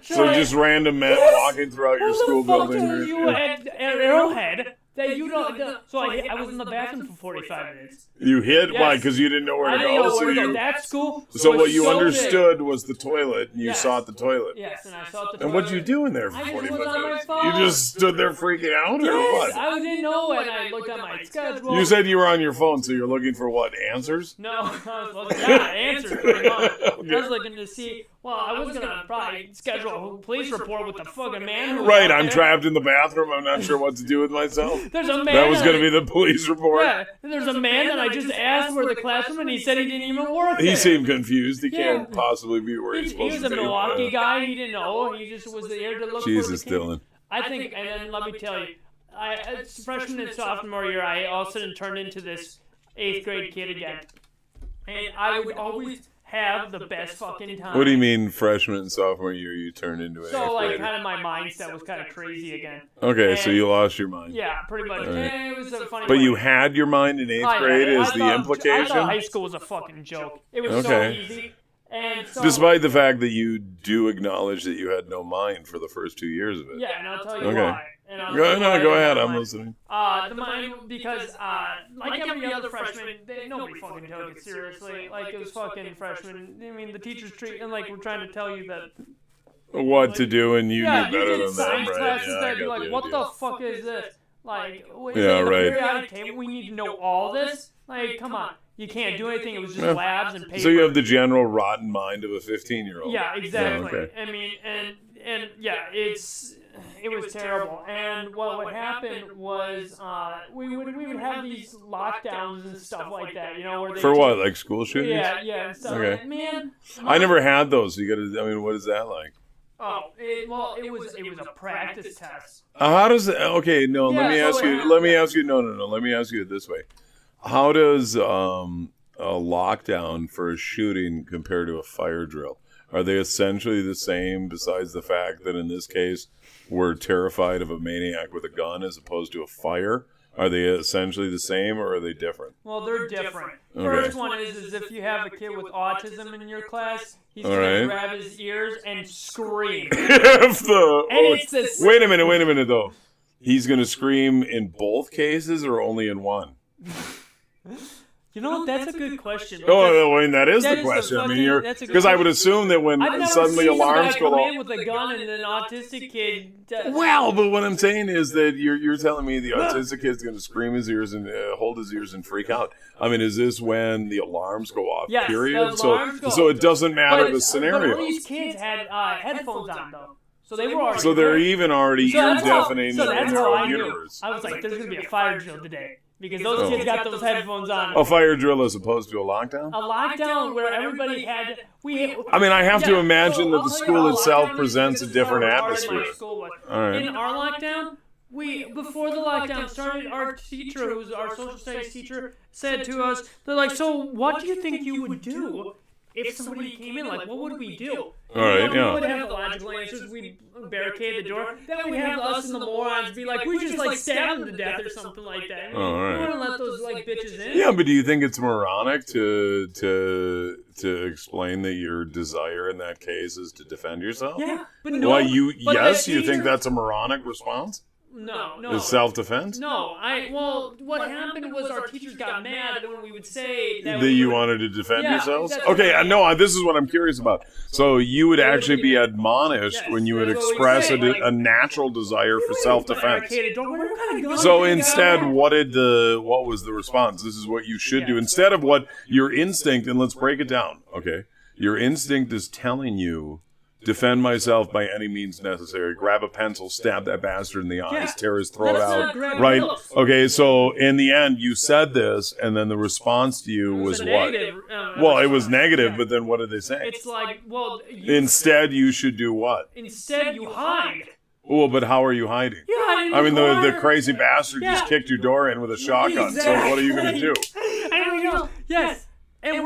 So just random men walking throughout your school building. Who the fuck you at Arrowhead that you don't? So I was in the bathroom for 45 minutes. You hid? Yes. Why? Because you didn't know where to go? I didn't know where to go. That school. So what you so understood big. was the toilet, and you sought the toilet. Yes, and I sought the toilet. And what'd you do in there for 45 was on my minutes? phone. You just stood there freaking out, or Yes, what? I didn't know, and I looked at my schedule. You said you were on your phone, so you're looking for what, answers? No, I was looking at answers pretty much. I was looking to see. Well, I was gonna probably schedule a police report with the fucking man. Who Right, I'm trapped in the bathroom. I'm not sure what to do with myself. There's a man. That was going to be the police report. Yeah, there's a man that I just asked where the classroom, and he said he didn't even work there. He seemed confused. He can't possibly be where he's supposed He was to a be. Milwaukee guy. He didn't know. He just was there to look Jesus, for the kid. Dylan. I think, and then let me tell you, freshman and sophomore year, I all of a sudden turned into this 8th grade kid again. And I would always have the best fucking time. What do you mean freshman and sophomore year you turned into an 8th So, grader? kind of my mindset was kind of crazy again. Okay, And- so you lost your mind. Yeah, pretty much. Right. And it was a funny But way. you had your mind in 8th grade is the I implication? thought high school was a fucking joke. It was so Okay. easy. And so, Despite the fact that you do acknowledge that you had no mind for the first 2 years of it. yeah, and I'll tell you Okay. why. And I'll Go tell you why I go didn't ahead. have I'm mine. listening. The mind, because like every other freshman, nobody fucking took it seriously. Like, it was fucking freshman. The teachers treat, and like, we're trying to tell you that. What to do, and you knew Yeah, better you did than them, science right? classes Yeah, I that'd be got like, the what idea. the fuck is this? Like, Yeah, the right. periodic table, we need to know all this? Like, come on. You can't do anything. It was just labs and paper. So you have the general rotten mind of a 15-year-old. Yeah, exactly. Yeah, okay. And yeah, it was terrible. And what happened was we would have these lockdowns and stuff like that, where they For what, like school shootings? Yeah, and stuff. Okay. Man, I never had those. You got to. What is that like? it was a practice test. How does it? Okay, no. Yeah, let me so ask what you. happened- Let me ask you. No. Let me ask you it this way. How does a lockdown for a shooting compare to a fire drill? Are they essentially the same? Besides the fact that in this case we're terrified of a maniac with a gun as opposed to a fire. Are they essentially the same, or are they different? Well, they're different. Okay. First one is if you have a kid with autism in your class, he's All going right. to grab his ears and scream. It's it's wait a minute though. He's going to scream in both cases or only in one? That's a good question. Oh, I mean, that is That the is question. I mean, fucking- you're that's a good because I would question. assume that when I've never suddenly seen alarms some go guy come off. in with a gun and an autistic kid. Well, but what I'm saying is that you're telling me the autistic kid's going to scream his ears and hold his ears and freak out. I mean, is this when the alarms go off? Yes, period. the alarms go So off. it doesn't matter the But scenario. all these kids had headphones on though, so they were already. So they're even already So ear that's how- deafening so in that's their how I own knew. universe. I was like, "There's gonna be a fire drill today." Because those kids got those headphones on. A fire drill as opposed to a lockdown? A lockdown where everybody had I mean, I have to imagine that I'll the tell you school how itself lockdown presents a is, because different this is how retarded my atmosphere. school was. All right. In our lockdown, before the lockdown started, our teacher, who was our social studies teacher, said to us, they're like, "So what do you think you would do if somebody came in, like, what would we do? All right, We would have the logical answers. We'd barricade the door. Then we'd have us and the morons be like, we just like stab them to death or something like that. We wouldn't let those like bitches in. Yeah, but do you think it's moronic to explain that your desire in that case is to defend yourself? Yeah, but no. Well, you think that's a moronic response? No. Is self-defense? No, what happened was our teachers got mad when we would say that you wanted to defend yourselves? Exactly. Okay, no, this is what I'm curious about. So you would actually be admonished when you would express a natural desire for self-defense. So instead, what was the response? This is what you should do. Instead of what your instinct, and let's break it down, okay? Your instinct is telling you, defend myself by any means necessary. Grab a pencil, stab that bastard in the eyes, tear his throat out. Right? Okay, so in the end, you said this, and then the response to you was what? Well, it was negative, but then what did they say? It's like, instead, you should do what? Instead, you hide. Well, but how are you hiding? I mean, the crazy bastard just kicked your door in with a shotgun, so what are you going to do? I don't know. Yes. And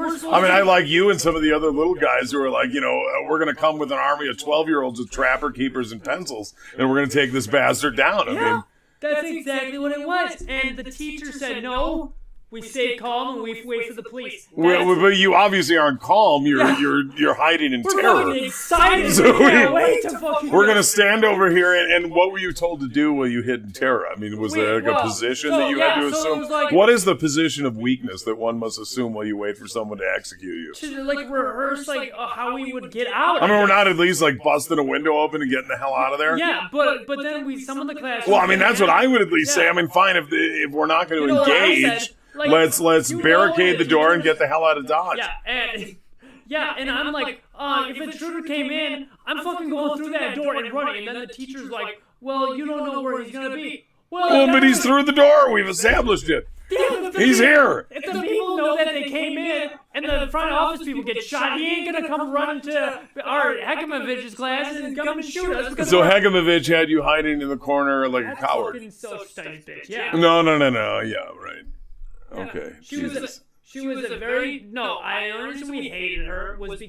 I like you and some of the other little guys who are like, we're going to come with an army of 12-year-olds with trapper keepers and pencils, and we're going to take this bastard down. I mean, that's exactly what it was. And the teacher said no. We stayed calm and we wait for the police. But you obviously aren't calm. You're hiding in terror. We're excited. So we're going to stand over here. And what were you told to do while you hid in terror? I mean, was there a position that you had to assume? What is the position of weakness that one must assume while you wait for someone to execute you? To rehearse how we would get out. I mean, we're not at least busting a window open and getting the hell out of there. Yeah, but then some of the classes. Well, I mean, that's what I would at least say. I mean, fine if we're not going to engage. Let's barricade the door and get the hell out of Dodge. And I'm like, if a intruder came in, I'm fucking going through that door and running. And then the teacher's like, well, you don't know where he's gonna be. Well, but he's through the door. We've established it. Yeah, he's here. If the people know that they came in and the front office people get shot, he ain't gonna come running to our Hegemovich's class and come and shoot us. So Hegemovich had you hiding in the corner like a coward. Fucking self-studied bitch. Yeah. No. Yeah, right. Okay. She was a very the reason we hated her was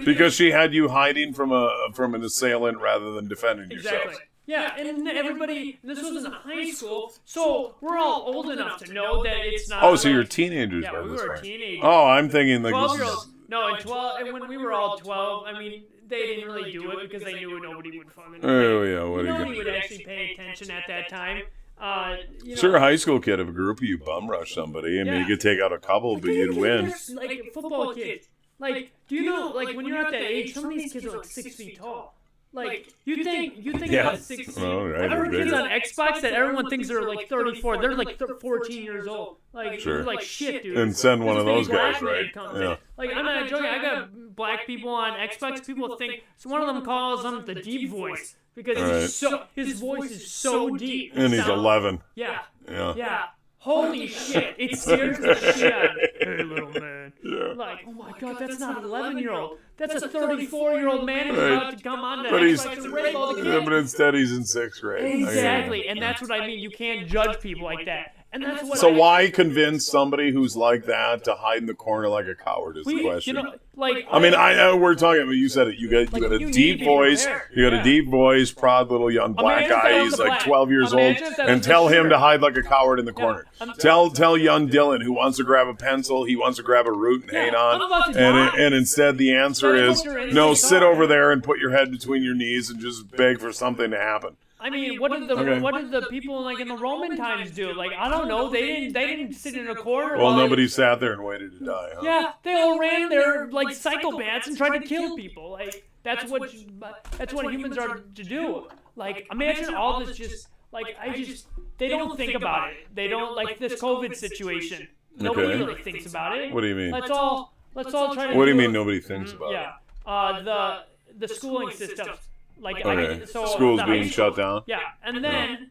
because she had you hiding from an assailant rather than defending yourself. Exactly. Yeah, and everybody. This was in high school, so we're all old enough to know that it's not. Oh, so you're teenagers. Yeah, we were teenagers. Oh, I'm thinking 12-year-olds. No, and 12. And when we were all 12, I mean, they didn't really do it because they knew nobody would fund it. Oh yeah, nobody would actually pay attention at that time. Sure, a high school kid, if a group of you bum rush somebody, I mean, you could take out a couple, but you'd win. Like football kids. Like, do you know? Like, when you're at that age, some of these kids are 6 feet tall. Like, you think about 6 feet. Oh, right, I've heard kids on Xbox that everyone thinks are like 34. They're like 14 years old. Like, sure. They're like shit, dude. And send one of those guys, right? Yeah. Like, I'm not joking. I got black people on Xbox. People think so. One of them calls him the deep voice. Because his voice is so deep. And he's 11. Yeah. Holy shit. It scares the shit out of me. Hey, little man. Yeah. Like, oh my god, that's not an 11-year-old. That's a 34-year-old man who's about to come on to Xbox and rape all the kids. But instead he's in 6th grade. Exactly. And that's what I mean. You can't judge people like that. And that's what why convince somebody who's like that to hide in the corner like a coward is the question. We're talking about, you said it, you got a deep voice, you got a deep voice, proud little young black guy, he's like 12 years old, and tell him to hide like a coward in the corner. Tell young Dylan who wants to grab a pencil, he wants to grab a root and hang on, and instead the answer is, no, sit over there and put your head between your knees and just beg for something to happen. I mean, what did the people like in the Roman times do? Like, I don't know. They didn't sit in a corner. Well, nobody sat there and waited to die. Huh? Yeah, they all ran there like psychopaths and tried to kill people. Like that's what humans are to do. Like, imagine all this just like they don't think about it. They don't like this COVID situation. Nobody really thinks about it. What do you mean? Let's all try to. What do you mean nobody thinks about it? Yeah, the schooling system. Like, schools being shut down. Yeah, and then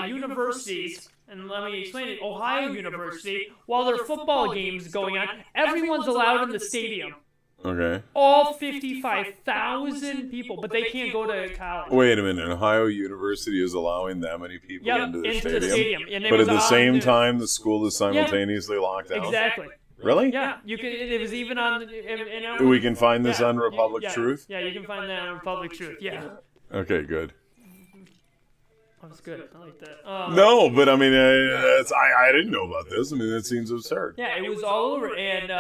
universities, and let me explain it. Ohio University, while there are football games going on, everyone's allowed in the stadium. Okay. All 55,000 people, but they can't go to college. Wait a minute. Ohio University is allowing that many people into the stadium? And but at the same time, the school is simultaneously locked down? Exactly. Really? Yeah, you can. It was even on. And We can find this on yeah, Republic yeah, Truth? Yeah, you can find that on Republic Truth. Yeah, Okay, good. that was good. I like that. No, but I mean, I didn't know about this. I mean, that seems absurd. Yeah, it was all over, and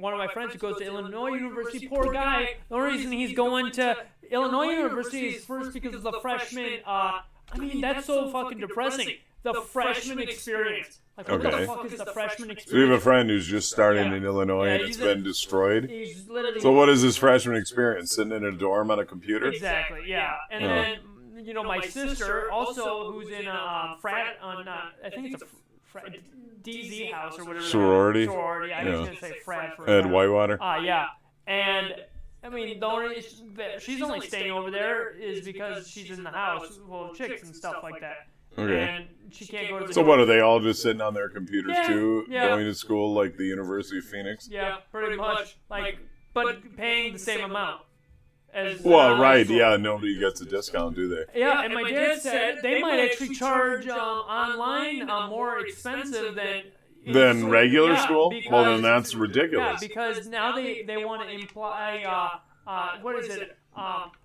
one of my friends who goes to Illinois University, poor guy. The only reason he's going to Illinois University is first because of the freshman. I mean, that's so fucking depressing. The freshman experience. Like, what the fuck is the freshman experience? So we have a friend who's just starting in Illinois and it's been destroyed. So what is his freshman experience? Sitting in a dorm on a computer? Exactly, yeah. And then, my sister, also, who's in a frat on, I think it's a DZ house or whatever. Sorority? Sorority. I was going to say frat for Ed Whitewater? Yeah. And, I mean, the only she's only staying over there is because she's in the house full of chicks and stuff like that. Okay. And she can't go to the So what, are they all just sitting on their computers too, yeah. going to school like the University of Phoenix? Yeah, pretty much. But paying the same amount. Right, yeah, nobody gets a discount, do they? Yeah, and my dad said they might actually charge online more expensive than regular school? Well, then that's ridiculous. Yeah, because now they want to imply, what is it,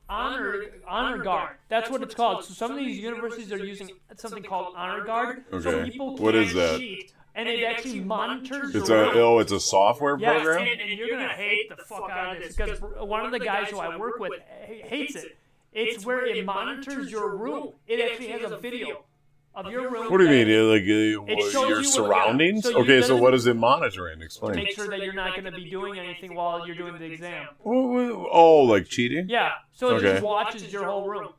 honor guard. That's what it's called. So some of these universities are using something called honor guard. Okay, so people what is that? Cheat. And it actually monitors it's your a software program? And you're going to hate the fuck out of this because one of the guys who I work with hates it. It's where it monitors your room. It actually has a video of your room. What do you mean? Like your surroundings? So what is it monitoring? Explain. To make sure that you're not going to be doing anything while you're doing the exam. Oh, like cheating? Yeah. So it just watches your whole room.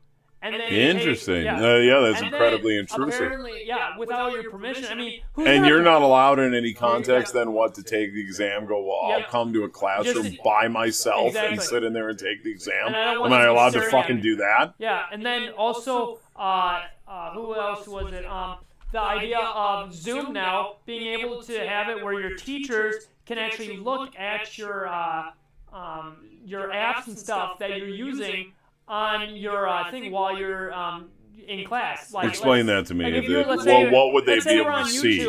And then interesting. That's incredibly intrusive. Apparently, without your permission. I mean, and you're not allowed in any context then to take the exam. Go, well, I'll come to a classroom by myself and sit in there and take the exam. Am I allowed to fucking do that? Yeah, and then also, who else was it? The idea of Zoom now being able to have it where your teachers can actually look at your apps and stuff that you're using on your thing while you're in class. Explain that to me. What would they be able to see?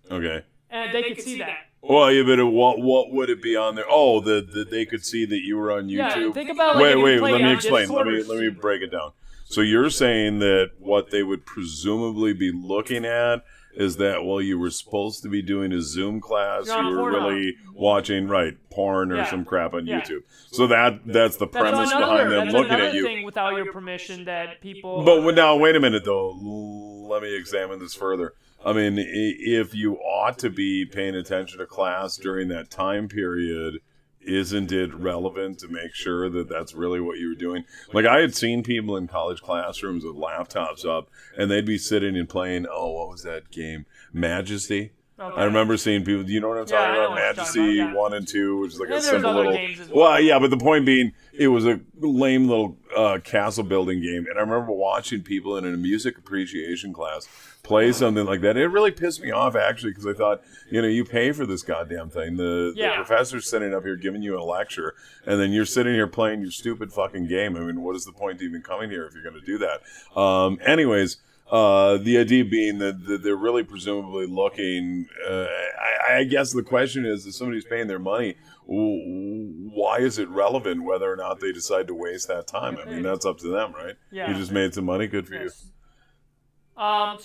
Okay. And they could see that. Well, yeah, but what would it be on there? Oh, they could see that you were on YouTube. Yeah, think about wait. Let me explain. Let me break it down. So you're saying that what they would presumably be looking at is that while you were supposed to be doing a Zoom class, you were really watching porn or some crap on YouTube. So that's the premise behind them looking at you. Thing without your permission that people. But now, wait a minute though. Let me examine this further. I mean, if you ought to be paying attention to class during that time period, isn't it relevant to make sure that that's really what you were doing? Like, I had seen people in college classrooms with laptops up, and they'd be sitting and playing, what was that game? Majesty? Okay. I remember seeing people, do you know what I'm talking about? Majesty 1 and 2, which is like a simple little... Games as well, yeah, but the point being, it was a lame little castle building game, and I remember watching people in a music appreciation class play something like that. It really pissed me off, actually, because I thought, you pay for this goddamn thing. The professor's sitting up here giving you a lecture, and then you're sitting here playing your stupid fucking game. I mean, what is the point of even coming here if you're going to do that? Anyways, the idea being that they're really presumably looking... I guess the question is, if somebody's paying their money, why is it relevant whether or not they decide to waste that time? I mean, that's up to them, right? Yeah. You just made some money. Good for you. I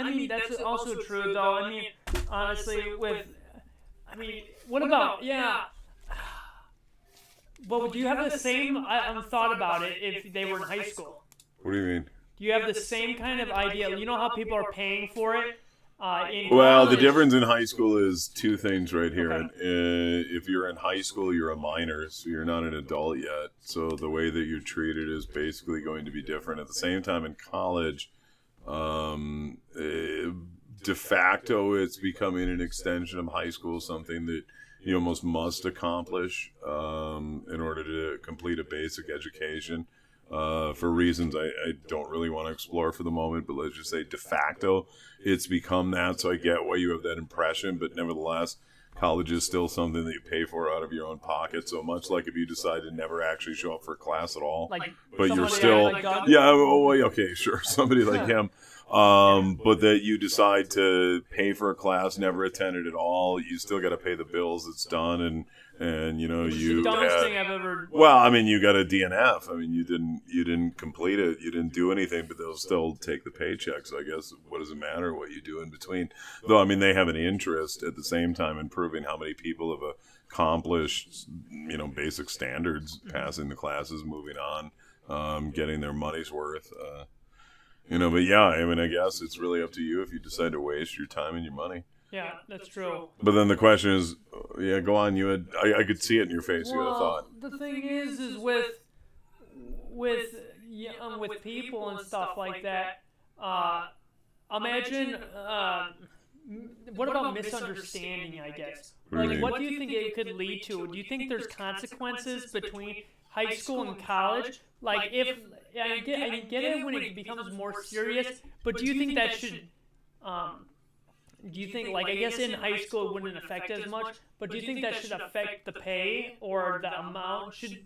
mean, that's also true, though. I mean, honestly, what about, well, do you have the same thought about it if they were in high school? What do you mean? Do you have the same kind of idea? You know how people are paying for it? The difference in high school is two things right here. Okay. If you're in high school, you're a minor, so you're not an adult yet. So the way that you're treated is basically going to be different. At the same time, in college... de facto, it's becoming an extension of high school, something that you almost must accomplish in order to complete a basic education. For reasons I don't really want to explore for the moment, but let's just say de facto, it's become that. So I get why you have that impression, but nevertheless, college is still something that you pay for out of your own pocket. So much like if you decide to never actually show up for class at all, Like, but you're somebody still, like Doug? yeah, oh, okay, sure, somebody like him. But that you decide to pay for a class, never attended at all, you still got to pay the bills. It's done, and you know Which is you the dumbest had, thing I've ever. well, I mean, you got a DNF. I mean, you didn't complete it. You didn't do anything, but they'll still take the paycheck. So I guess what does it matter what you do in between? Though, I mean, they have an interest at the same time in proving how many people have accomplished, you know, basic standards, passing the classes, moving on, getting their money's worth. You know, but yeah, I mean, I guess it's really up to you if you decide to waste your time and your money. Yeah, that's true. But then the question is, yeah, go on. You had, I could see it in your face. You had a thought. The thing is with people and stuff like that. Imagine. What about misunderstanding? I guess. Like, what do you think it could lead to? Do you think there's consequences between high school and college? Like, if I get it when it becomes more serious, but do you think that should? Do you think, like, I guess in high school it wouldn't affect as much, but do you think that should affect the pay or the amount? Should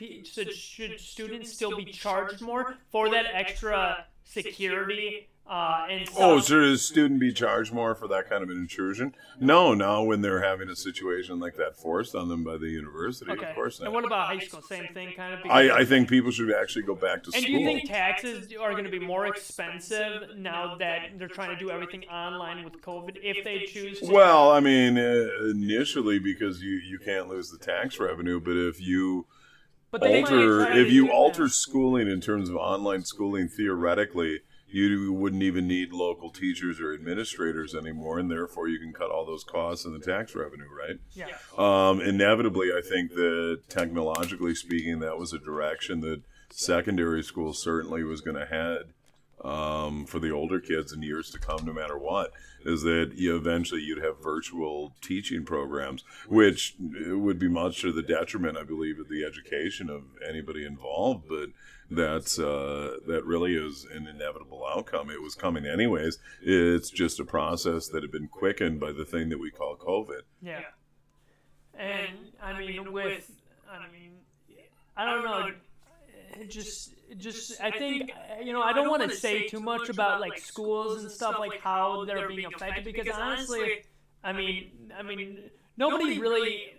students still be charged more for that extra security? And stuff? Should a student be charged more for that kind of an intrusion? No, when they're having a situation like that forced on them by the university, Okay. of course not. And what about high school? Same thing, kind of? I think people should actually go back to school. And do you think taxes are going to be more expensive now that they're trying to do everything online with COVID if they choose to? Well, I mean, initially because you can't lose the tax revenue, but if you alter schooling in terms of online schooling, theoretically, you wouldn't even need local teachers or administrators anymore, and therefore you can cut all those costs and the tax revenue, right? Yeah. Inevitably, I think that technologically speaking, that was a direction that secondary school certainly was going to head for the older kids in years to come, no matter what, is that eventually you'd have virtual teaching programs, which would be much to the detriment, I believe, of the education of anybody involved, but that really is an inevitable outcome. It was coming anyways. It's just a process that had been quickened by the thing that we call COVID. Yeah. And I don't know. I think, I don't want to say too much about like schools and stuff, like how they're being affected, because honestly, nobody really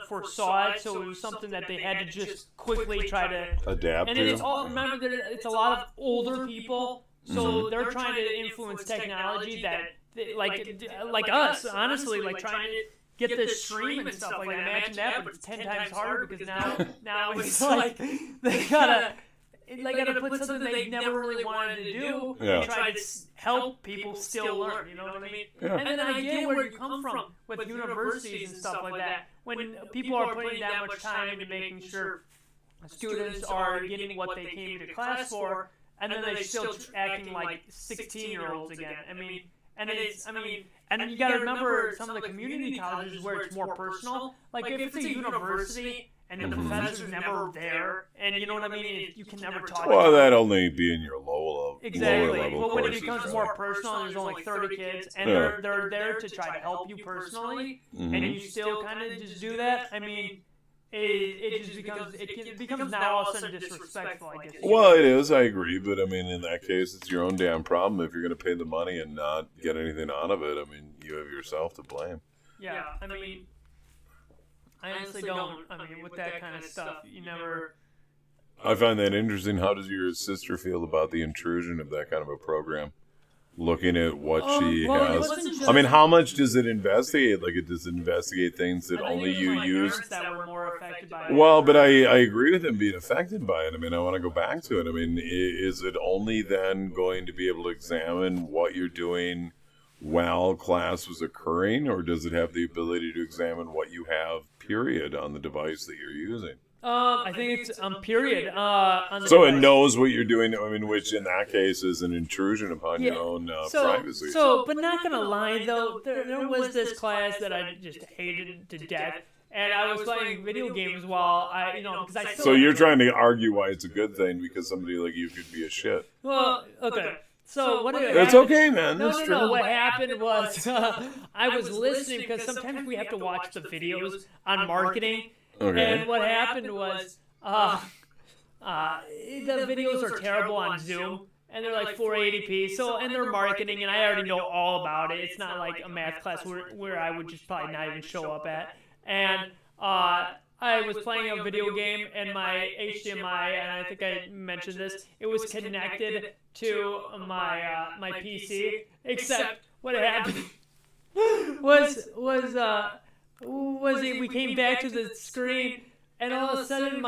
foresaw it, so it was something that they had to just quickly try to adapt and to. it's all, remember that it's a lot of older people, so they're trying to influence technology that like us, honestly, like trying to get this stream and stuff like that. Imagine that, but it's 10 times harder because now it's like they gotta put something they never really wanted to do and try to help people still learn, you know what I mean? Yeah. And then I get where you come from with universities and stuff like that. When people are putting that much time into making sure students are getting what they came to class for, and then they're still acting like 16-year-olds again. And you got to remember some of the community colleges where it's more personal. Like if it's a university and the professor's never there, and you know what I mean, you can never talk. Well, that'd only be in your lower exactly. level But when it courses, becomes right? more personal, and there's only 30 kids, and they're there to try to help you personally, and you still kind of just do that. I mean, it becomes now all of a sudden disrespectful, I guess. Well, it is, I agree, but I mean, in that case, it's your own damn problem if you're going to pay the money and not get anything out of it. I mean, you have yourself to blame. Yeah, I mean, I honestly don't. I mean, with that kind of stuff, you never. I find that interesting. How does your sister feel about the intrusion of that kind of a program? Looking at what she has. I mean, how much does it investigate? Like, does it investigate things that only you use? That were more affected by it. Well, but I agree with them being affected by it. I mean, I want to go back to it. I mean, is it only then going to be able to examine what you're doing while class was occurring, or does it have the ability to examine what you have, period, on the device that you're using? I think it's period. On the so device. It knows what you're doing. I mean, which in that case is an intrusion upon your own privacy. But not gonna lie though, there was this class that I just hated to death, and I was playing video games while because I. So you're trying to argue why it's a good thing because somebody like you could be a shit. Well, okay. So what It's happened? okay, man. No, That's no, true. no. What happened was I was listening because sometimes we have to watch the videos on marketing. Okay. And what happened was the videos are terrible on Zoom. And they're like 480p. So, and they're marketing, and I already know all about it. It's not like a math class where I would just probably not even show up at. And I was playing a video game, and my HDMI, and I think I mentioned this, it was connected to my PC. Except what happened was we came back to the screen, and all of a sudden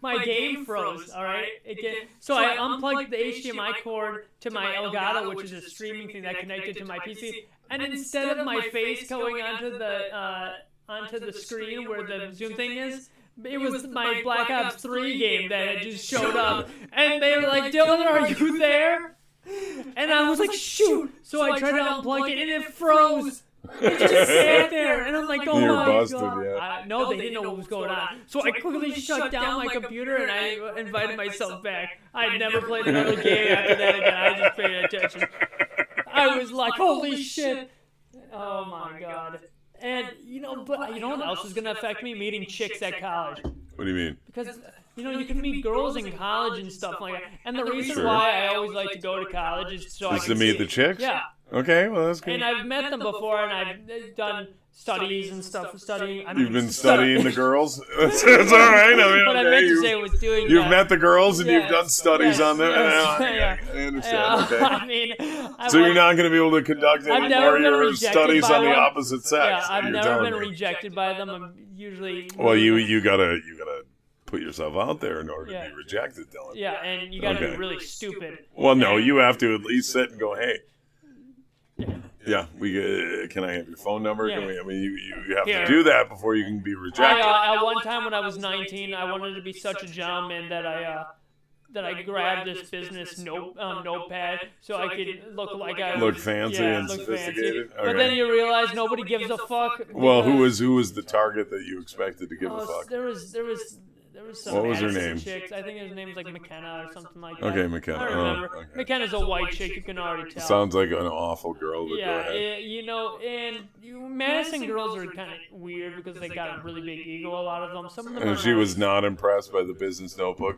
my game froze, all right? So I unplugged the HDMI cord to my Elgato, which is a streaming thing that connected to my PC, and instead of my face going onto the screen where the Zoom thing is, it was my Black Ops 3 game that had just showed up, and they were like, "Dylan, are you there?" And I was like, "Shoot!" So I tried to unplug it, and it froze. It just sat there, and I'm like, "Oh You're my busted, god!" yeah. No, they didn't know what was going on. So I quickly shut down my computer, and I invited myself back. I never played another game after that again. I just paid attention. I was like, "Holy shit!" Oh my god! And but you know what else is gonna affect me? Meeting chicks at college. What do you mean? Because you can meet girls in college and stuff like that. And the reason why I always like to go to college is so I can to meet the chicks? Yeah. Okay, well that's good. And I've met them before, and I've done studies and stuff. Studying. You've been studying the girls. It's all right. I mean, what I meant to say was doing. You've met the girls and you've done studies on them. Yes, I understand. Okay. I mean, so you're not going to be able to conduct any more of your studies on the one. opposite sex. Yeah, I've never been me. rejected by them. I'm usually. Well, you gotta put yourself out there in order to be rejected, Dylan. Yeah, and you gotta be really stupid. Well, no, you have to at least sit and go, hey. Yeah, can I have your phone number? Yeah. You have to do that before you can be rejected. At one time when I was 19, I wanted to be such a gentleman that I grabbed this business notepad so I could look fancy and sophisticated. Okay. But then you realize nobody gives a fuck. Well, who was the target that you expected to give a fuck? There was some what was her name? Chicks. I think her name was like McKenna or something like that. Okay, McKenna. I don't remember. Okay. McKenna's a white chick, you can already tell. Sounds like an awful girl, but go ahead. Madison girls are kind of weird because they got a really big ego, a lot of them. Some of them and she was not impressed by the business notebook?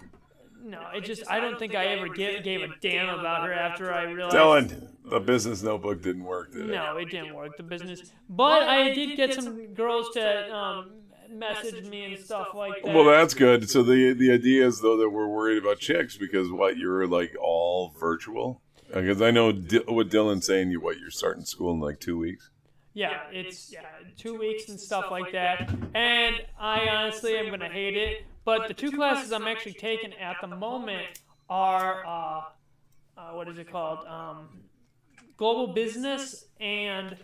No, I don't think I ever gave a damn about her after I realized. Dylan, the business notebook didn't work, did it? No, it didn't work, the business. But I did get some girls to message me and stuff like that. Well, that's good. So the idea is, though, that we're worried about chicks because you're like all virtual? Because I know what Dylan's saying, you're starting school in like 2 weeks? Yeah, it's 2 weeks and stuff like that. And I honestly am going to hate it. But the two classes I'm actually taking at the moment are, what is it called? Global business and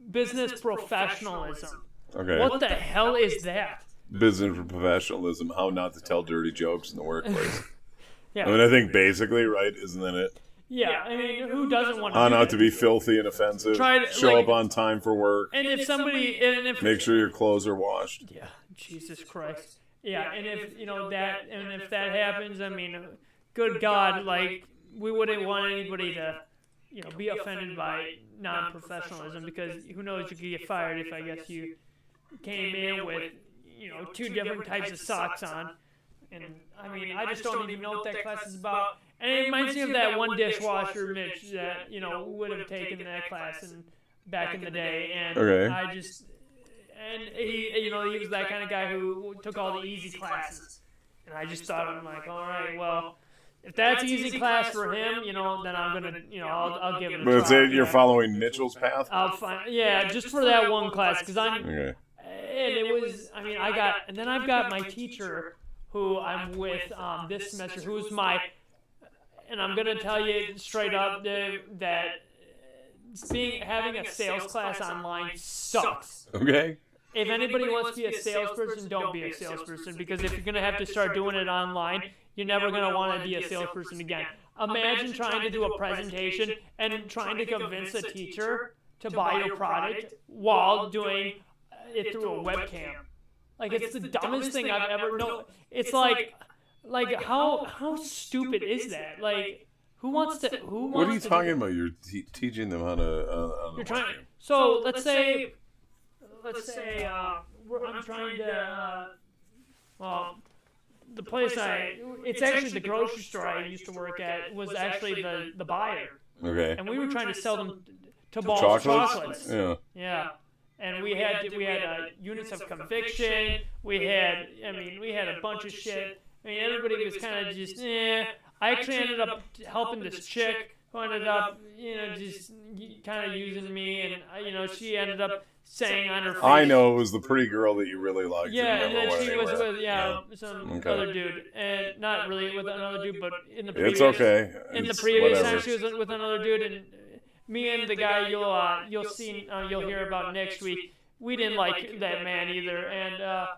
business professionalism. Okay. What the hell is that? Business professionalism, how not to tell dirty jokes in the workplace. Yeah. I mean, I think basically, right, isn't that it? Yeah, I mean, who doesn't want to how do not that? to be filthy and offensive. Show up on time for work. And if somebody... make sure your clothes are washed. Yeah, Jesus Christ. Yeah, and if that happens, I mean, good God, like, we wouldn't want anybody to, be offended by non-professionalism because who knows, you could get fired if I guess you came in with, two different types of socks on. And, I mean, I just don't even know what that class is about. And it reminds me of that one dishwasher, Mitch, that, would have taken that class back in the day. And I just... And he was that kind of guy who took all the easy classes. And I just thought, I'm like, all right, well... If that's easy class for him, then I'm gonna, I'll give it a try. But you're following Mitchell's path? I'll find, just for that one class, because Okay. And it was, I mean, I've got my teacher who I'm with this semester, who's and I'm gonna tell you straight up that having a sales class online sucks. Okay. If anybody wants to be a salesperson, don't be a salesperson, because if you're gonna have to start doing it online, you're never going to want to be a salesperson again. Imagine trying to do a presentation and trying to convince a teacher to buy your product while doing it through a webcam. Like, it's the dumbest thing I've ever known. It's like Like, how stupid is that? Like, who wants to? What are you talking about? You're teaching them how to. You're trying. So let's say, I'm trying to. Well, the place it's actually the grocery store I used to work at was actually the buyer. Okay. And we were trying to sell them to balls chocolates. Yeah. Yeah. And we had units of conviction. We had a bunch of shit. I mean, everybody was kind of just, I actually ended up helping this chick who ended up, just kind of using me. And, she ended up saying on her face. I know, it was the pretty girl that you really liked. Yeah, and then she was with, some other dude. And not really with another dude, but in the previous. It's okay. In the previous time, she was with another dude. And me and the guy you'll hear about next week, we didn't like that man either. And,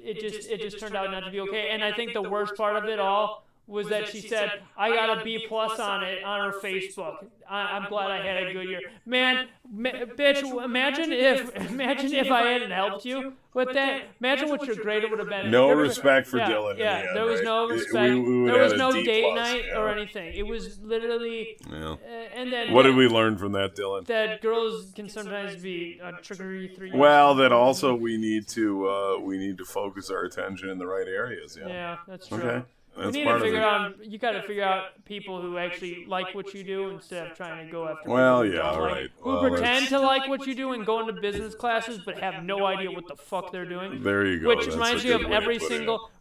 it just turned out not to be okay. And I think the worst part of it all was that she said, I got a B+ on it on her Facebook. I'm glad I had a good year. Man, bitch, imagine if I hadn't helped you with that. Imagine what your grade would have been. No respect for Dylan. Yeah, there was no respect. There was no date night or anything. It was literally. Yeah. And then. What did we learn from that, Dylan? That girls can sometimes be trickery. Well, that also we need to focus our attention in the right areas. Yeah. Yeah, that's true. Okay. You need to figure out. You got to figure out people who actually like what you do instead of trying to go after. Well, yeah, all right. Who pretend to like what you do and go into business classes, but have no idea what the fuck they're doing. There you go. Which reminds me of every single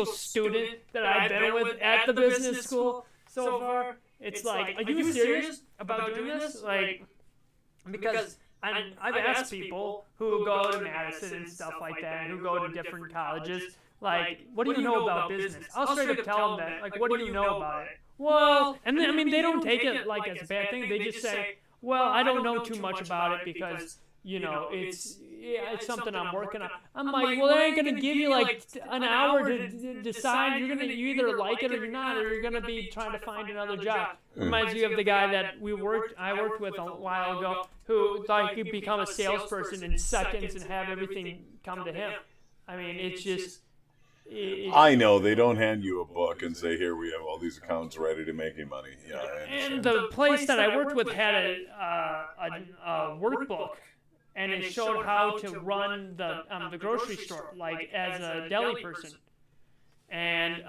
student that I've been with at the business school so far. It's like, are you serious about doing this? Like, because I've asked people who go to Madison and stuff like that, and who go to different colleges. Like, what do you know about business? I'll straight up tell them that. Like, what do you know about it? Well, and then, they don't take it like as a bad thing. They just say, well, I don't know too much about it because, it's something I'm working on. I'm like, well, they ain't going to give you like an hour to decide. You either like it or you're not, or you're going to be trying to find another job. Reminds me of the guy that I worked with a while ago who thought he could become a salesperson in seconds and have everything come to him. I mean, it's just... I know they don't hand you a book and say, "Here, we have all these accounts ready to make you money." Yeah, and the place that I worked with had a workbook, and it showed how to run the grocery store, like as a deli person, and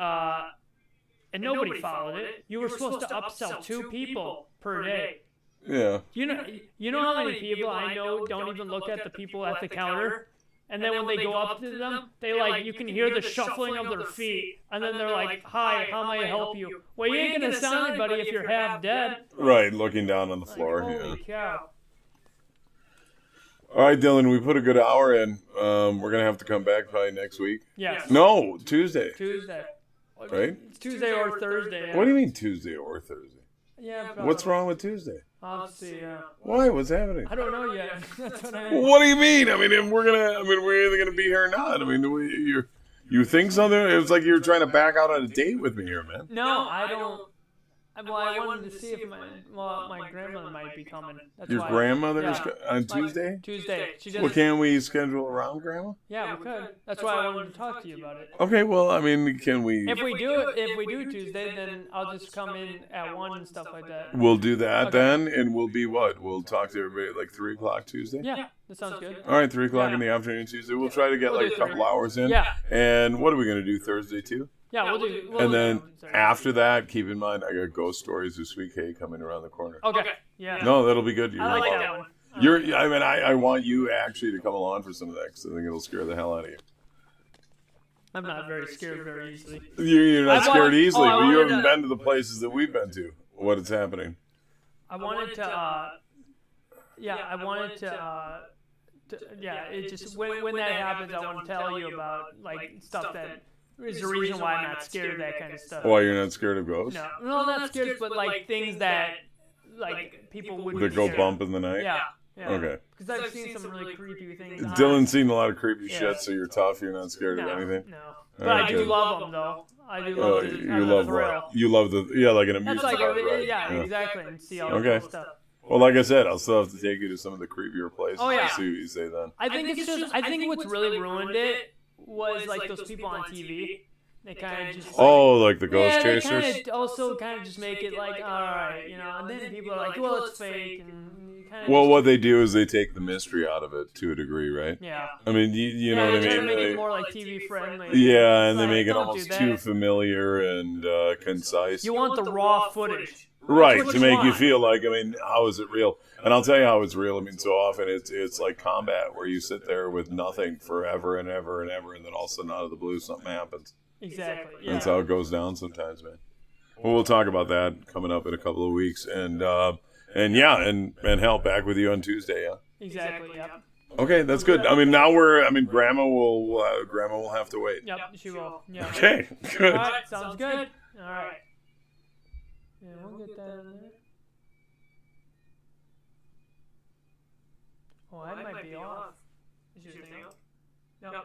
nobody followed it. You were supposed to upsell 2 people per day. Yeah. You know how many people I know don't even look at the people at the counter? And then when they go up to them, you can hear the shuffling of their feet. And then they're like, hi, how may I help you? Well, you ain't going to sell anybody if you're half dead. Right, looking down on the floor. Holy cow. All right, Dylan, we put a good hour in. We're going to have to come back probably next week. Yes. No, Tuesday. Right? It's Tuesday or Thursday. What do you mean Tuesday or Thursday? Yeah. What's wrong with Tuesday? Let's see. Why? What's happening? I don't know yet. That's what What do you mean? I mean, we're either gonna be here or not. I mean, you think something? It was like you were trying to back out on a date with me here, man. No, I don't. Well, I wanted to see if my grandmother might be coming. That's Your grandmother is on Tuesday? Tuesday. Well, can't we schedule around Grandma? Yeah, we could. That's why I wanted to talk to you about it. Okay, well, I mean, can we... If we do Tuesday, then I'll just come in at 1 and stuff like that. We'll do that then, and we'll be what? We'll talk to everybody at like 3 o'clock Tuesday? Yeah, that sounds good. All right, 3 o'clock in the afternoon Tuesday. We'll try to get like a couple hours in. Yeah. And what are we going to do Thursday too? Yeah, we'll do. And then after that, keep in mind, I got ghost stories this week. Hey, coming around the corner. Okay. Yeah. No, that'll be good. I like that one. I want you actually to come along for some of that because I think it'll scare the hell out of you. I'm not very scared very easily. You're not scared easily, but you haven't been to the places that we've been to. What is happening? I wanted to. It just when that happens, I want to tell you about like stuff that is the reason why I'm not scared of that kind of stuff. Why you're not scared of ghosts? No, not scared, but like things that like people would that go bump in the night. Yeah. Okay. Because I've seen some really creepy things. Dylan's seen a lot of creepy shit, so you're tough. You're not scared of anything. No, but I do love them though. I do love the thrill. You love like an amusement park ride. Yeah, exactly. And see all that stuff. Well, like I said, I'll still have to take you to some of the creepier places to see what you say then. I think what's really ruined it was like those people on TV. They kind of just Oh, like the ghost yeah, they chasers. kind of also kind of just make it like, all right, you know, and then people are like, well, it's fake, and you kind of Well, what they do is they take the mystery out of it to a degree, right? yeah. I mean, you know what I They try to mean? make it more like TV friendly. Yeah, and It's they like, make it don't do almost that. too familiar and concise. You want the raw footage. Right, what to you make you want. feel like, I mean, how is it real? And I'll tell you how it's real. I mean, so often it's like combat where you sit there with nothing forever and ever and ever, and then all of a sudden out of the blue something happens. Exactly. Yeah. That's how it goes down sometimes, man. Well, we'll talk about that coming up in a couple of weeks, and yeah, and hell, back with you on Tuesday, yeah. Exactly. Yep. Okay, that's good. I mean, Grandma will have to wait. Yep. She will. Yeah. Okay, good. All right. Sounds good. All right. Yeah, we'll get that in there. Oh, I might be off. Is your thing up? No.